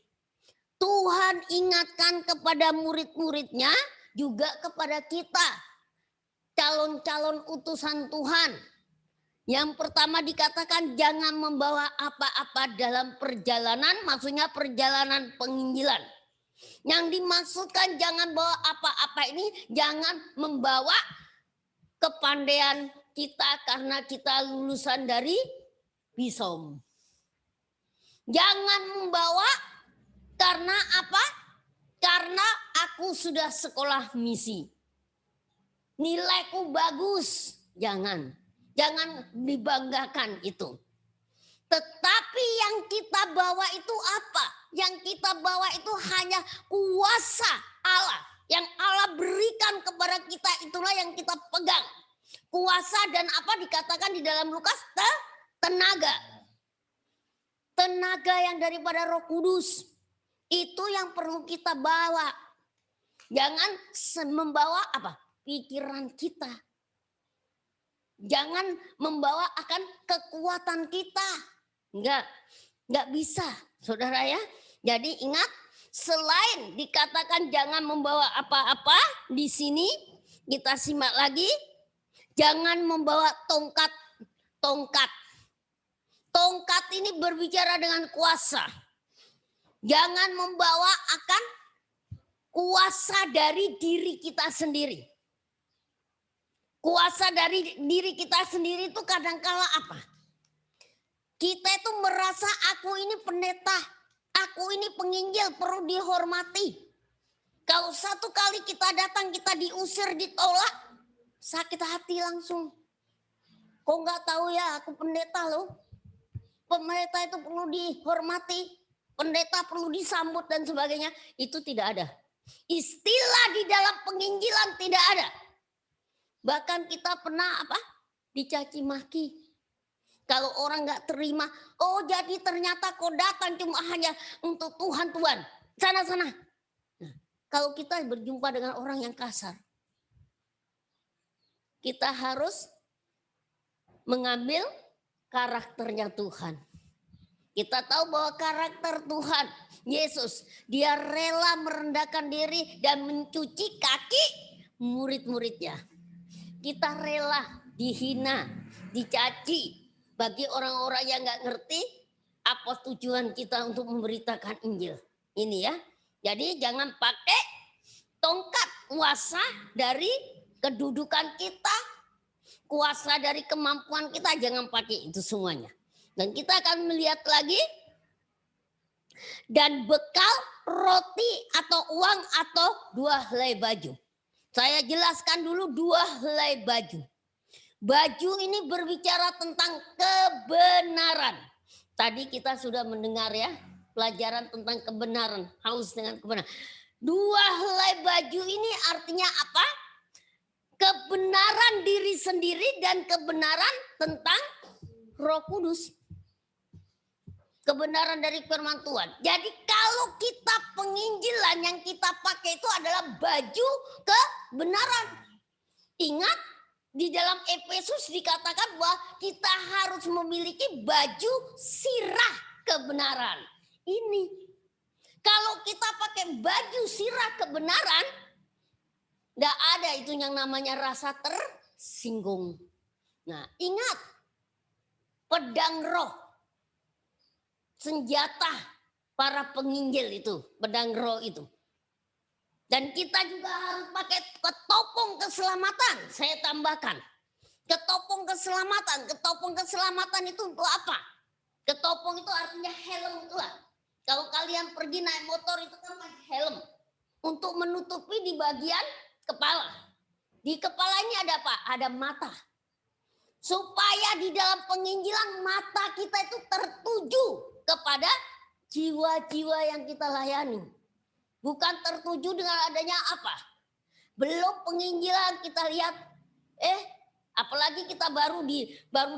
Tuhan ingatkan kepada murid-muridnya, juga kepada kita. Calon-calon utusan Tuhan. Yang pertama dikatakan jangan membawa apa-apa dalam perjalanan, maksudnya perjalanan penginjilan. Yang dimaksudkan jangan bawa apa-apa ini, jangan membawa kepandaian kita karena kita lulusan dari BISOM. Jangan membawa karena apa? Karena aku sudah sekolah misi. Nilaiku bagus, jangan. Jangan dibanggakan itu. Tetapi yang kita bawa itu apa? Yang kita bawa itu hanya kuasa Allah. Yang Allah berikan kepada kita itulah yang kita pegang. Kuasa dan apa dikatakan di dalam Lukas? Tenaga. Tenaga yang daripada Roh Kudus. Itu yang perlu kita bawa. Jangan membawa apa? Pikiran kita. Jangan membawa akan kekuatan kita. Enggak bisa, saudara ya. Jadi ingat, selain dikatakan jangan membawa apa-apa, di sini kita simak lagi, jangan membawa tongkat. Tongkat ini berbicara dengan kuasa. Jangan membawa akan kuasa dari diri kita sendiri. Kuasa dari diri kita sendiri itu kadangkala apa? Kita itu merasa aku ini pendeta, aku ini penginjil perlu dihormati. Kalau satu kali kita datang kita diusir, ditolak, sakit hati langsung. Kok nggak tahu ya aku pendeta loh. Pendeta itu perlu dihormati, pendeta perlu disambut dan sebagainya. Itu tidak ada. Istilah di dalam penginjilan tidak ada. Bahkan kita pernah apa? Dicaci maki. Kalau orang nggak terima, oh jadi ternyata kau datang cuma hanya untuk Tuhan. Sana. kalau kita berjumpa dengan orang yang kasar, kita harus mengambil karakternya Tuhan. Kita tahu bahwa karakter Tuhan Yesus, dia rela merendahkan diri dan mencuci kaki murid-muridnya. Kita rela dihina, dicaci. Bagi orang-orang yang nggak ngerti apa tujuan kita untuk memberitakan Injil. Ini ya. Jadi jangan pakai tongkat kuasa dari kedudukan kita, kuasa dari kemampuan kita, jangan pakai itu semuanya. Dan kita akan melihat lagi, dan bekal roti atau uang atau 2 helai baju. Saya jelaskan dulu 2 helai baju. Baju ini berbicara tentang kebenaran. Tadi kita sudah mendengar ya, pelajaran tentang kebenaran, haus dengan kebenaran. 2 helai baju ini artinya apa? Kebenaran diri sendiri dan kebenaran tentang Roh Kudus. Kebenaran dari firman Tuhan. Jadi kalau kita penginjilan yang kita pakai itu adalah baju kebenaran. Ingat, di dalam Efesus dikatakan bahwa kita harus memiliki baju sirah kebenaran. Ini. Kalau kita pakai baju sirah kebenaran, tidak ada itu yang namanya rasa tersinggung. Nah, ingat, pedang roh, senjata para penginjil itu, pedang roh itu. Dan kita juga harus pakai ketopong keselamatan. Saya tambahkan, ketopong keselamatan. Ketopong keselamatan itu untuk apa? Ketopong itu artinya helm itulah. Kalau kalian pergi naik motor itu kan pakai helm untuk menutupi di bagian kepala. Di kepalanya ada apa? Ada mata. Supaya di dalam penginjilan mata kita itu tertuju kepada jiwa-jiwa yang kita layani. Bukan tertuju dengan adanya apa? Belum penginjilan kita lihat, apalagi kita baru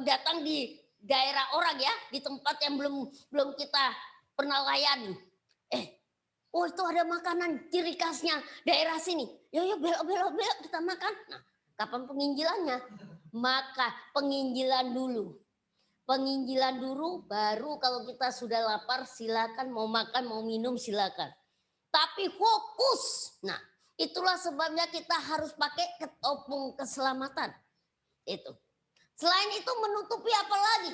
datang di daerah orang ya, di tempat yang belum kita pernah layani. Itu ada makanan ciri khasnya daerah sini. Ya belok kita makan. Nah, kapan penginjilannya? Maka penginjilan dulu. Penginjilan dulu, baru kalau kita sudah lapar silakan, mau makan mau minum silakan. Tapi fokus. Nah, itulah sebabnya kita harus pakai ketopong keselamatan. Itu. Selain itu menutupi apa lagi?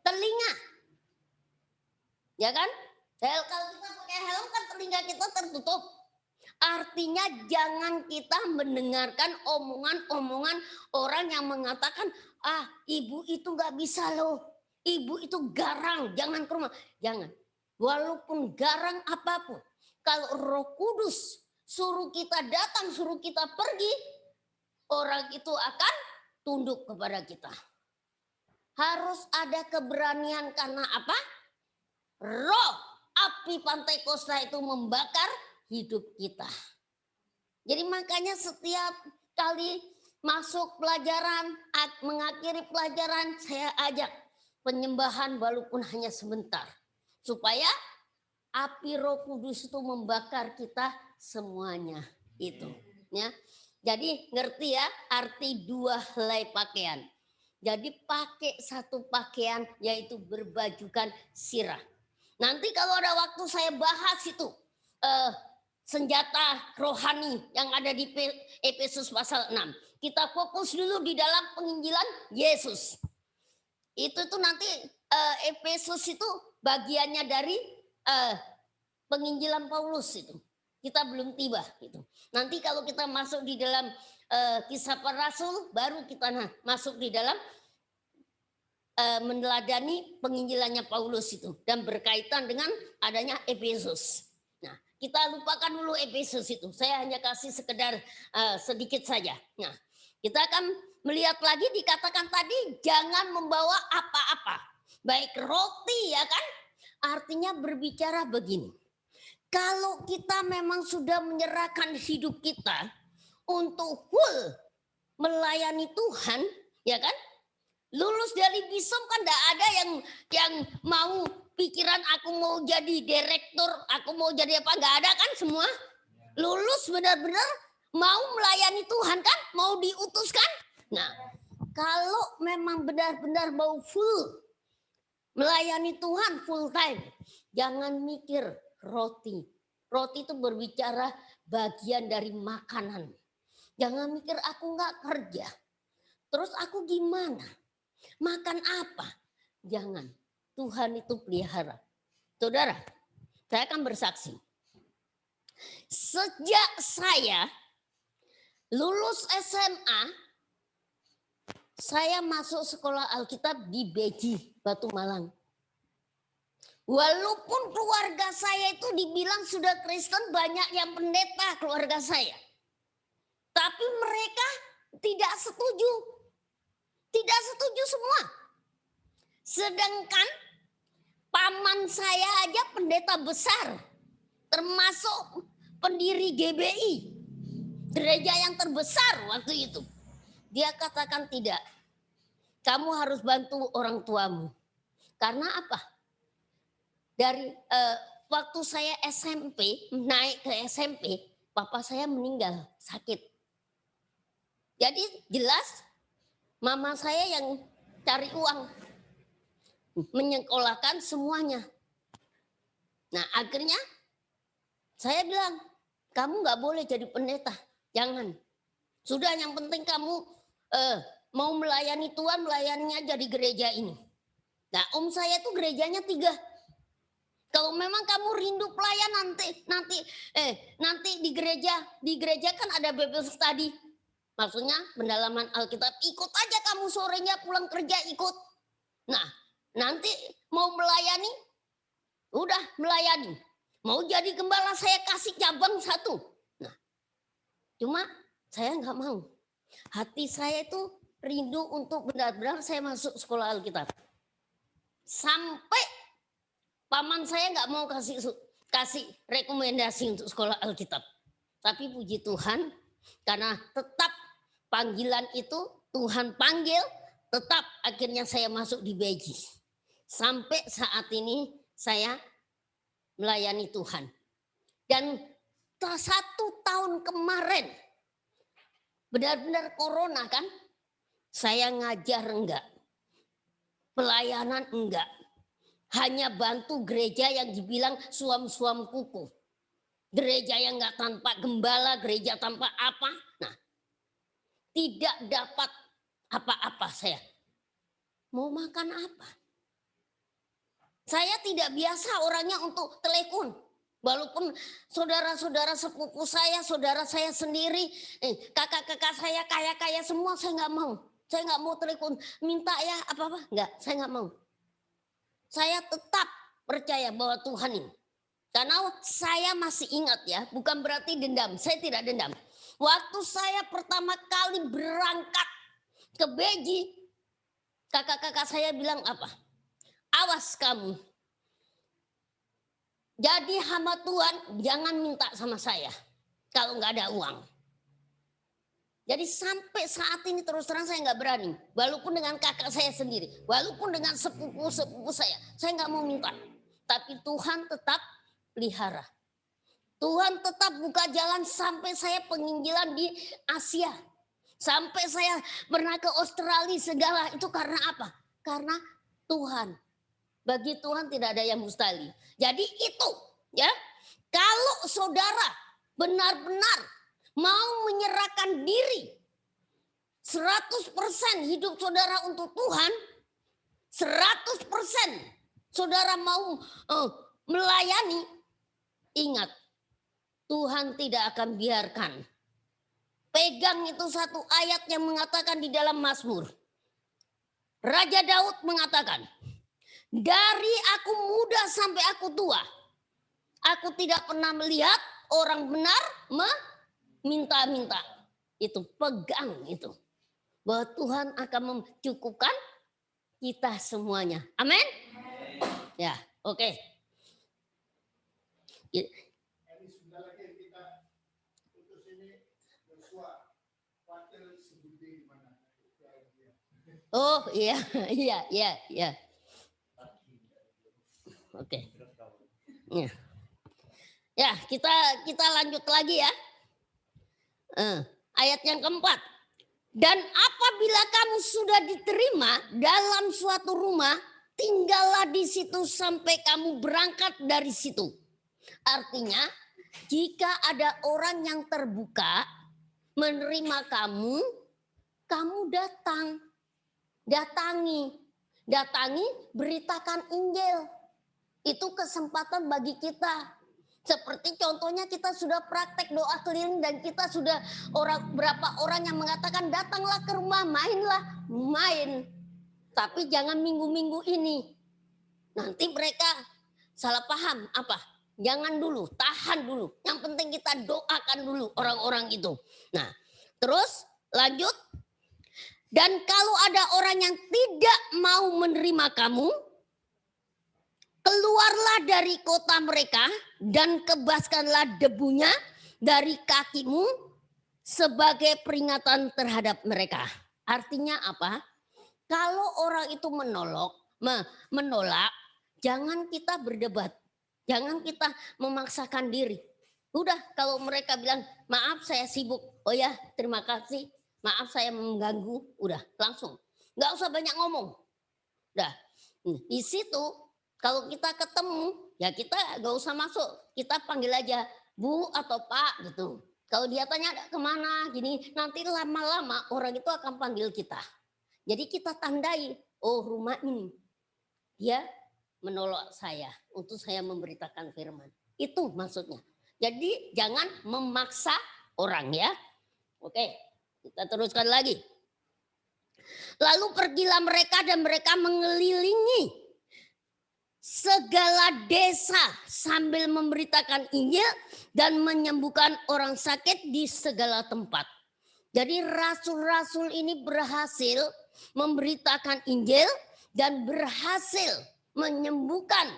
Telinga. Ya kan? Kalau kita pakai helm kan telinga kita tertutup. Artinya jangan kita mendengarkan omongan-omongan orang yang mengatakan, ibu itu gak bisa loh. Ibu itu garang, jangan ke rumah. Jangan. Walaupun garang apapun. Kalau Roh Kudus suruh kita datang, suruh kita pergi, orang itu akan tunduk kepada kita. Harus ada keberanian karena apa? Roh api Pantai Kosta itu membakar hidup kita. Jadi makanya setiap kali masuk pelajaran, mengakhiri pelajaran, saya ajak penyembahan walaupun hanya sebentar. Supaya api Roh Kudus itu membakar kita semuanya. Itu. Ya. Jadi ngerti ya arti 2 helai pakaian. Jadi pakai satu pakaian yaitu berbajukan sirah. Nanti kalau ada waktu saya bahas itu. Senjata rohani yang ada di Efesus pasal 6. Kita fokus dulu di dalam penginjilan Yesus. Itu tuh nanti Efesus itu bagiannya dari penginjilan Paulus itu. Kita belum tiba gitu. Nanti kalau kita masuk di dalam Kisah Para Rasul, baru kita masuk di dalam meneladani penginjilannya Paulus itu. Dan berkaitan dengan adanya Efesus. Nah, kita lupakan dulu Efesus itu. Saya hanya kasih sekedar sedikit saja. Nah, kita akan melihat lagi dikatakan tadi jangan membawa apa-apa. Baik roti ya kan. Artinya berbicara begini. Kalau kita memang sudah menyerahkan hidup kita untuk full melayani Tuhan, ya kan? Lulus dari Bison kan enggak ada yang mau pikiran aku mau jadi direktur, aku mau jadi apa, enggak ada kan semua? lulus benar-benar mau melayani Tuhan kan? Mau diutuskan? Nah, kalau memang benar-benar mau full melayani Tuhan full time, jangan mikir roti. Roti itu berbicara bagian dari makanan. Jangan mikir aku nggak kerja. Terus aku gimana? Makan apa? Jangan. Tuhan itu pelihara. Saudara, saya akan bersaksi. Sejak saya lulus SMA, saya masuk sekolah Alkitab di Beji, Batu Malang. Walaupun keluarga saya itu dibilang sudah Kristen, banyak yang pendeta keluarga saya. Tapi mereka tidak setuju. Tidak setuju semua. Sedangkan paman saya aja pendeta besar. Termasuk pendiri GBI. Gereja yang terbesar waktu itu. Dia katakan tidak. Kamu harus bantu orang tuamu. Karena apa? Dari waktu saya SMP, naik ke SMP, papa saya meninggal sakit. Jadi jelas mama saya yang cari uang. Menyekolahkan semuanya. Nah akhirnya saya bilang, kamu gak boleh jadi pendeta. Jangan. Sudah yang penting kamu mau melayani Tuhan, melayaninya aja di gereja ini. Nah om saya tuh gerejanya 3. Kalau memang kamu rindu pelayan nanti di gereja kan ada Bible study. Maksudnya pendalaman Alkitab, ikut aja kamu sorenya pulang kerja ikut. Nah, nanti mau melayani, udah melayani. Mau jadi gembala saya kasih cabang 1. Nah, cuma saya nggak mau. Hati saya itu rindu untuk benar-benar saya masuk sekolah Alkitab. Sampai paman saya nggak mau kasih rekomendasi untuk sekolah Alkitab. Tapi puji Tuhan, karena tetap panggilan itu Tuhan panggil, tetap akhirnya saya masuk di Beji. Sampai saat ini saya melayani Tuhan. Dan 1 tahun kemarin, benar-benar corona kan, saya ngajar enggak. Pelayanan enggak. Hanya bantu gereja yang dibilang suam-suam kuku. Gereja yang enggak tanpa gembala, gereja tanpa apa. Nah, tidak dapat apa-apa saya. Mau makan apa? Saya tidak biasa orangnya untuk telepon. Walaupun saudara-saudara sepupu saya, saudara saya sendiri, kakak-kakak saya kaya-kaya semua, saya nggak mau. Saya nggak mau telepon, minta ya apa-apa. Nggak, saya nggak mau. Saya tetap percaya bahwa Tuhan ini. Karena saya masih ingat ya, bukan berarti dendam. Saya tidak dendam. Waktu saya pertama kali berangkat ke Beji, kakak-kakak saya bilang apa? Awas kamu. Jadi hamba Tuhan jangan minta sama saya kalau nggak ada uang. Jadi sampai saat ini terus terang saya nggak berani. Walaupun dengan kakak saya sendiri, walaupun dengan sepupu saya nggak mau minta. Tapi Tuhan tetap pelihara. Tuhan tetap buka jalan sampai saya penginjilan di Asia. Sampai saya pernah ke Australia segala itu karena apa? Karena Tuhan. Bagi Tuhan tidak ada yang mustahil. Jadi itu ya. Kalau saudara benar-benar mau menyerahkan diri 100% hidup saudara untuk Tuhan, 100% saudara mau melayani, ingat Tuhan tidak akan biarkan. Pegang itu satu ayat yang mengatakan di dalam Mazmur. Raja Daud mengatakan, dari aku muda sampai aku tua, aku tidak pernah melihat orang benar meminta-minta. Itu pegang itu. Bahwa Tuhan akan mencukupkan kita semuanya. Amin. Ya, oke. Oh iya, Oke. Ya. Ya, kita lanjut lagi ya. Ayat yang keempat. Dan apabila kamu sudah diterima dalam suatu rumah, tinggallah di situ sampai kamu berangkat dari situ. Artinya, jika ada orang yang terbuka menerima kamu, kamu datangi, beritakan Injil. Itu kesempatan bagi kita. Seperti contohnya kita sudah praktek doa keliling dan kita sudah berapa orang yang mengatakan datanglah ke rumah, main. Tapi jangan minggu-minggu ini. Nanti mereka salah paham apa? Jangan dulu, tahan dulu. Yang penting kita doakan dulu orang-orang itu. Nah, terus lanjut. Dan kalau ada orang yang tidak mau menerima kamu, keluarlah dari kota mereka dan kebaskanlah debunya dari kakimu sebagai peringatan terhadap mereka. Artinya apa? Kalau orang itu menolak, jangan kita berdebat. Jangan kita memaksakan diri. Udah kalau mereka bilang, maaf saya sibuk. Oh ya terima kasih. Maaf saya mengganggu. Udah langsung. Nggak usah banyak ngomong. Udah. Di situ kalau kita ketemu, ya kita gak usah masuk. Kita panggil aja Bu atau Pak gitu. Kalau dia tanya kemana gini, nanti lama-lama orang itu akan panggil kita. Jadi kita tandai, oh rumah ini. Dia menolak saya untuk saya memberitakan firman. Itu maksudnya. Jadi jangan memaksa orang ya. Oke, kita teruskan lagi. Lalu pergilah mereka dan mereka mengelilingi segala desa sambil memberitakan Injil dan menyembuhkan orang sakit di segala tempat. Jadi rasul-rasul ini berhasil memberitakan Injil dan berhasil menyembuhkan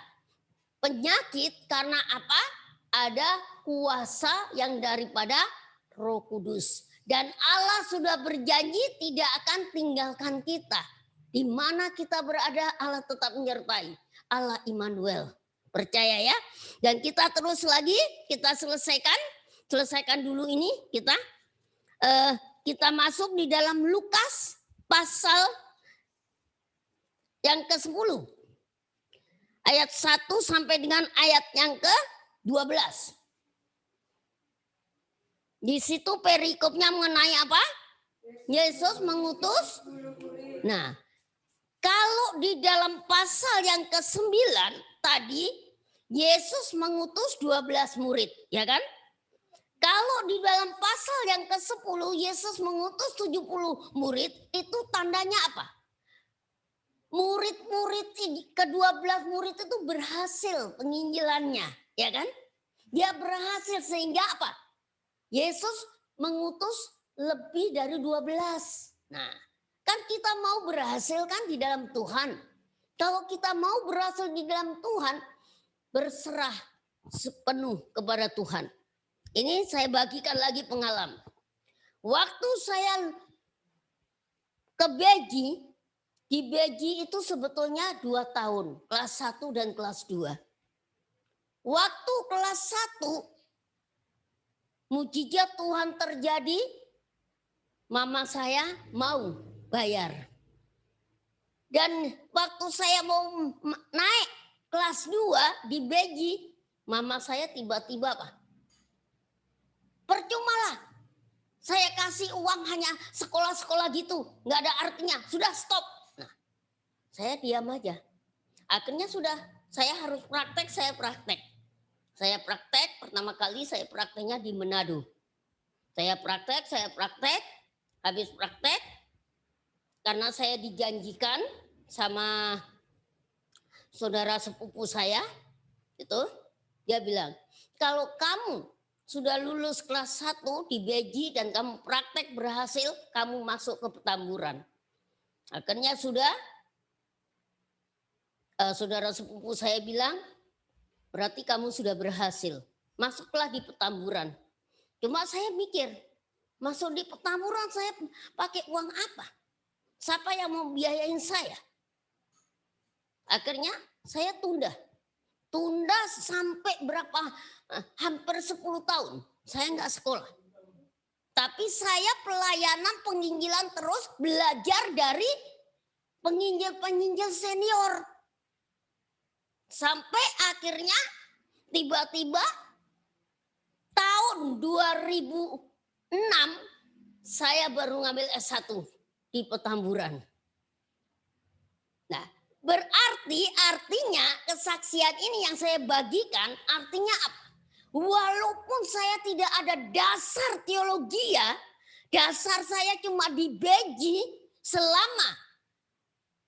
penyakit karena apa? Ada kuasa yang daripada Roh Kudus. Dan Allah sudah berjanji tidak akan tinggalkan kita. Di mana kita berada Allah tetap menyertai. Allah Immanuel. Percaya ya. Dan kita terus lagi, kita selesaikan dulu ini kita masuk di dalam Lukas pasal yang ke-10. Ayat 1 sampai dengan ayat yang ke-12. Di situ perikopnya mengenai apa? Yesus mengutus. Nah, kalau di dalam pasal yang ke-9 tadi Yesus mengutus 12 murid, ya kan? Kalau di dalam pasal yang ke-10 Yesus mengutus 70 murid, itu tandanya apa? Murid-murid ke-12 murid itu berhasil penginjilannya, ya kan? Dia berhasil sehingga apa? Yesus mengutus lebih dari 12. Nah, kan kita mau berhasil kan di dalam Tuhan. Kalau kita mau berhasil di dalam Tuhan, berserah sepenuh kepada Tuhan. Ini saya bagikan lagi pengalaman. Waktu saya ke Beji, di Beji itu sebetulnya 2 tahun. Kelas 1 dan kelas 2. Waktu kelas 1, mujizat Tuhan terjadi, mama saya mau bayar. Dan waktu saya mau naik kelas 2 di Beji, mama saya tiba-tiba apa? Percumalah. Saya kasih uang hanya sekolah-sekolah gitu. Nggak ada artinya. Sudah stop. Nah, saya diam aja. Akhirnya sudah saya harus praktek, saya praktek. Pertama kali saya prakteknya di Manado. Saya praktek. Habis praktek, karena saya dijanjikan sama saudara sepupu saya, itu dia bilang, kalau kamu sudah lulus kelas 1 di Beji dan kamu praktek berhasil, kamu masuk ke Petamburan. Akhirnya sudah, saudara sepupu saya bilang, berarti kamu sudah berhasil. Masuklah di Petamburan. Cuma saya mikir, masuk di Petamburan saya pakai uang apa? Siapa yang mau biayain saya? Akhirnya saya tunda. Tunda sampai berapa, hampir 10 tahun. Saya nggak sekolah. Tapi saya pelayanan penginjilan terus belajar dari penginjil-penginjil senior. Sampai akhirnya tiba-tiba tahun 2006 saya baru ngambil S1 di Petamburan. Nah, artinya kesaksian ini yang saya bagikan artinya apa? Walaupun saya tidak ada dasar teologi ya, dasar saya cuma di Beji selama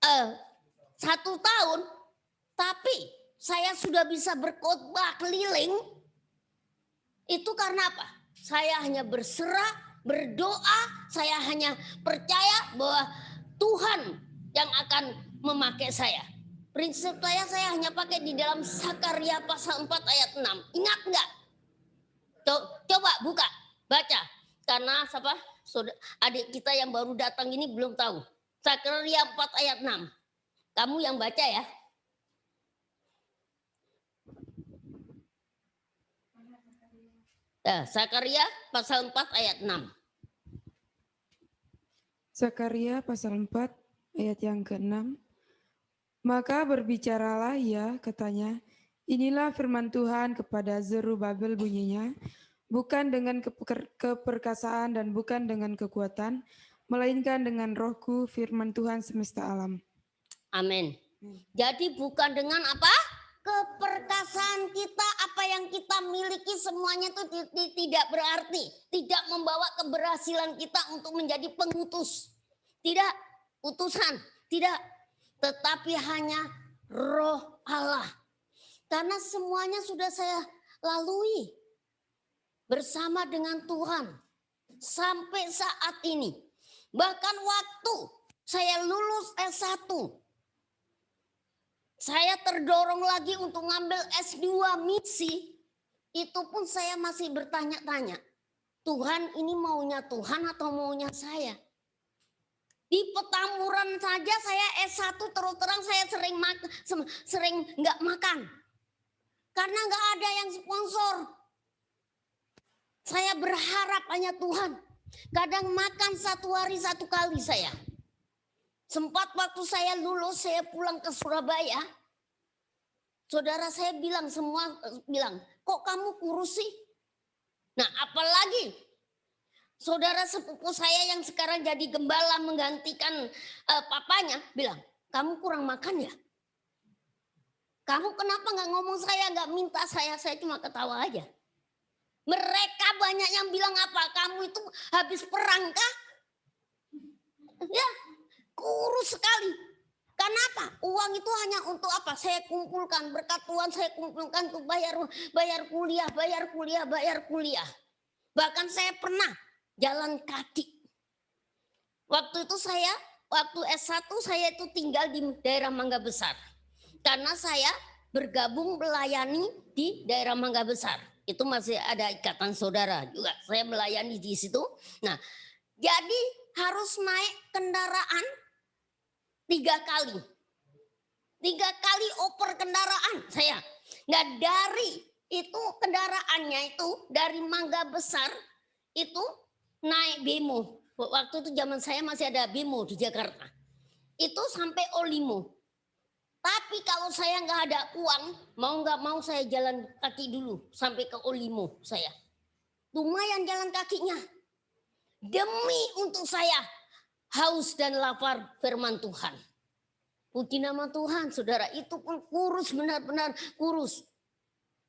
1 tahun, tapi saya sudah bisa berkhotbah keliling. Itu karena apa? Saya hanya berserah, berdoa, saya hanya percaya bahwa Tuhan yang akan memakai saya. Prinsip saya hanya pakai di dalam Sakaria pasal 4 ayat 6. Ingat enggak? Coba buka, baca. Karena siapa? Adik kita yang baru datang ini belum tahu. Sakaria 4 ayat 6. Kamu yang baca ya. Sakaria pasal 4 ayat 6. Sakaria pasal 4 ayat yang ke-6. Maka berbicaralah ia, katanya, inilah firman Tuhan kepada Zerubabel bunyinya, bukan dengan keperkasaan dan bukan dengan kekuatan, melainkan dengan rohku, firman Tuhan semesta alam. Amin. Jadi bukan dengan apa? Keperkasaan kita, apa yang kita miliki semuanya itu tidak berarti. Tidak membawa keberhasilan kita untuk menjadi pengutus. Tidak, utusan. Tidak. Tetapi hanya roh Allah. Karena semuanya sudah saya lalui bersama dengan Tuhan sampai saat ini. Bahkan waktu saya lulus S1, saya terdorong lagi untuk ngambil S2 misi. Itu pun saya masih bertanya-tanya, Tuhan ini maunya Tuhan atau maunya saya? Di Petamburan saja saya S1 terus terang saya sering nggak makan. Karena nggak ada yang sponsor. Saya berharap hanya Tuhan. Kadang makan 1 hari 1 kali saya. Sempat waktu saya lulus saya pulang ke Surabaya. Saudara saya bilang semua bilang, kok kamu kurus sih? Nah apalagi saudara sepupu saya yang sekarang jadi gembala menggantikan papanya bilang, kamu kurang makan ya? Kamu kenapa nggak ngomong saya, nggak minta saya cuma ketawa aja. Mereka banyak yang bilang apa, kamu itu habis perang kah? Ya, kurus sekali. Kenapa? Uang itu hanya untuk apa? Saya kumpulkan, berkat Tuhan saya kumpulkan untuk bayar kuliah. Bahkan saya pernah jalan kaki. Waktu itu waktu S1 saya itu tinggal di daerah Mangga Besar. Karena saya bergabung melayani di daerah Mangga Besar. Itu masih ada ikatan saudara juga. Saya melayani di situ. Nah, jadi harus naik kendaraan 3 kali. 3 kali oper kendaraan saya. Nah, dari itu kendaraannya itu dari Mangga Besar itu naik bemo. Waktu itu zaman saya masih ada bemo di Jakarta. Itu sampai Olimo. Tapi kalau saya nggak ada uang, mau nggak mau saya jalan kaki dulu sampai ke Olimo saya. Lumayan jalan kakinya. Demi untuk saya haus dan lapar firman Tuhan. Puji nama Tuhan, saudara, itu pun kurus, benar-benar kurus.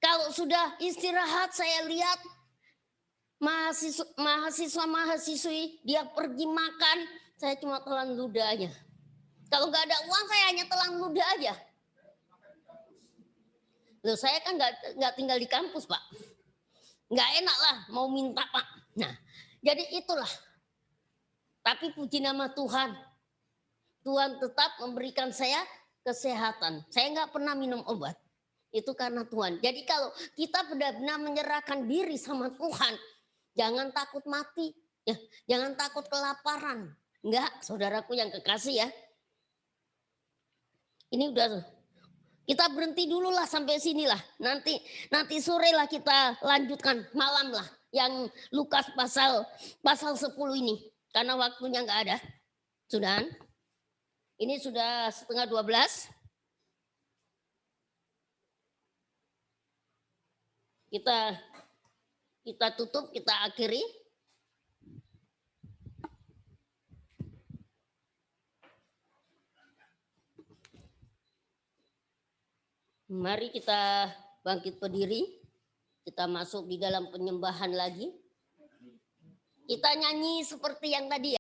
Kalau sudah istirahat saya lihat mahasiswa-mahasiswi dia pergi makan, saya cuma telan ludahnya. Kalau nggak ada uang saya hanya telan ludah aja. Loh, saya kan nggak tinggal di kampus Pak. Nggak enak lah mau minta Pak. Nah, jadi itulah. Tapi puji nama Tuhan. Tuhan tetap memberikan saya kesehatan. Saya nggak pernah minum obat. Itu karena Tuhan. Jadi kalau kita benar-benar menyerahkan diri sama Tuhan, jangan takut mati, ya, jangan takut kelaparan. Enggak, saudaraku yang kekasih ya. Ini udah Kita berhenti dulu lah sampai sinilah. Nanti sore lah kita lanjutkan, malam lah yang Lukas pasal 10 ini. Karena waktunya nggak ada. Sudah? Ini sudah setengah 12. Kita tutup, kita akhiri. Mari kita bangkit berdiri. Kita masuk di dalam penyembahan lagi. Kita nyanyi seperti yang tadi ya.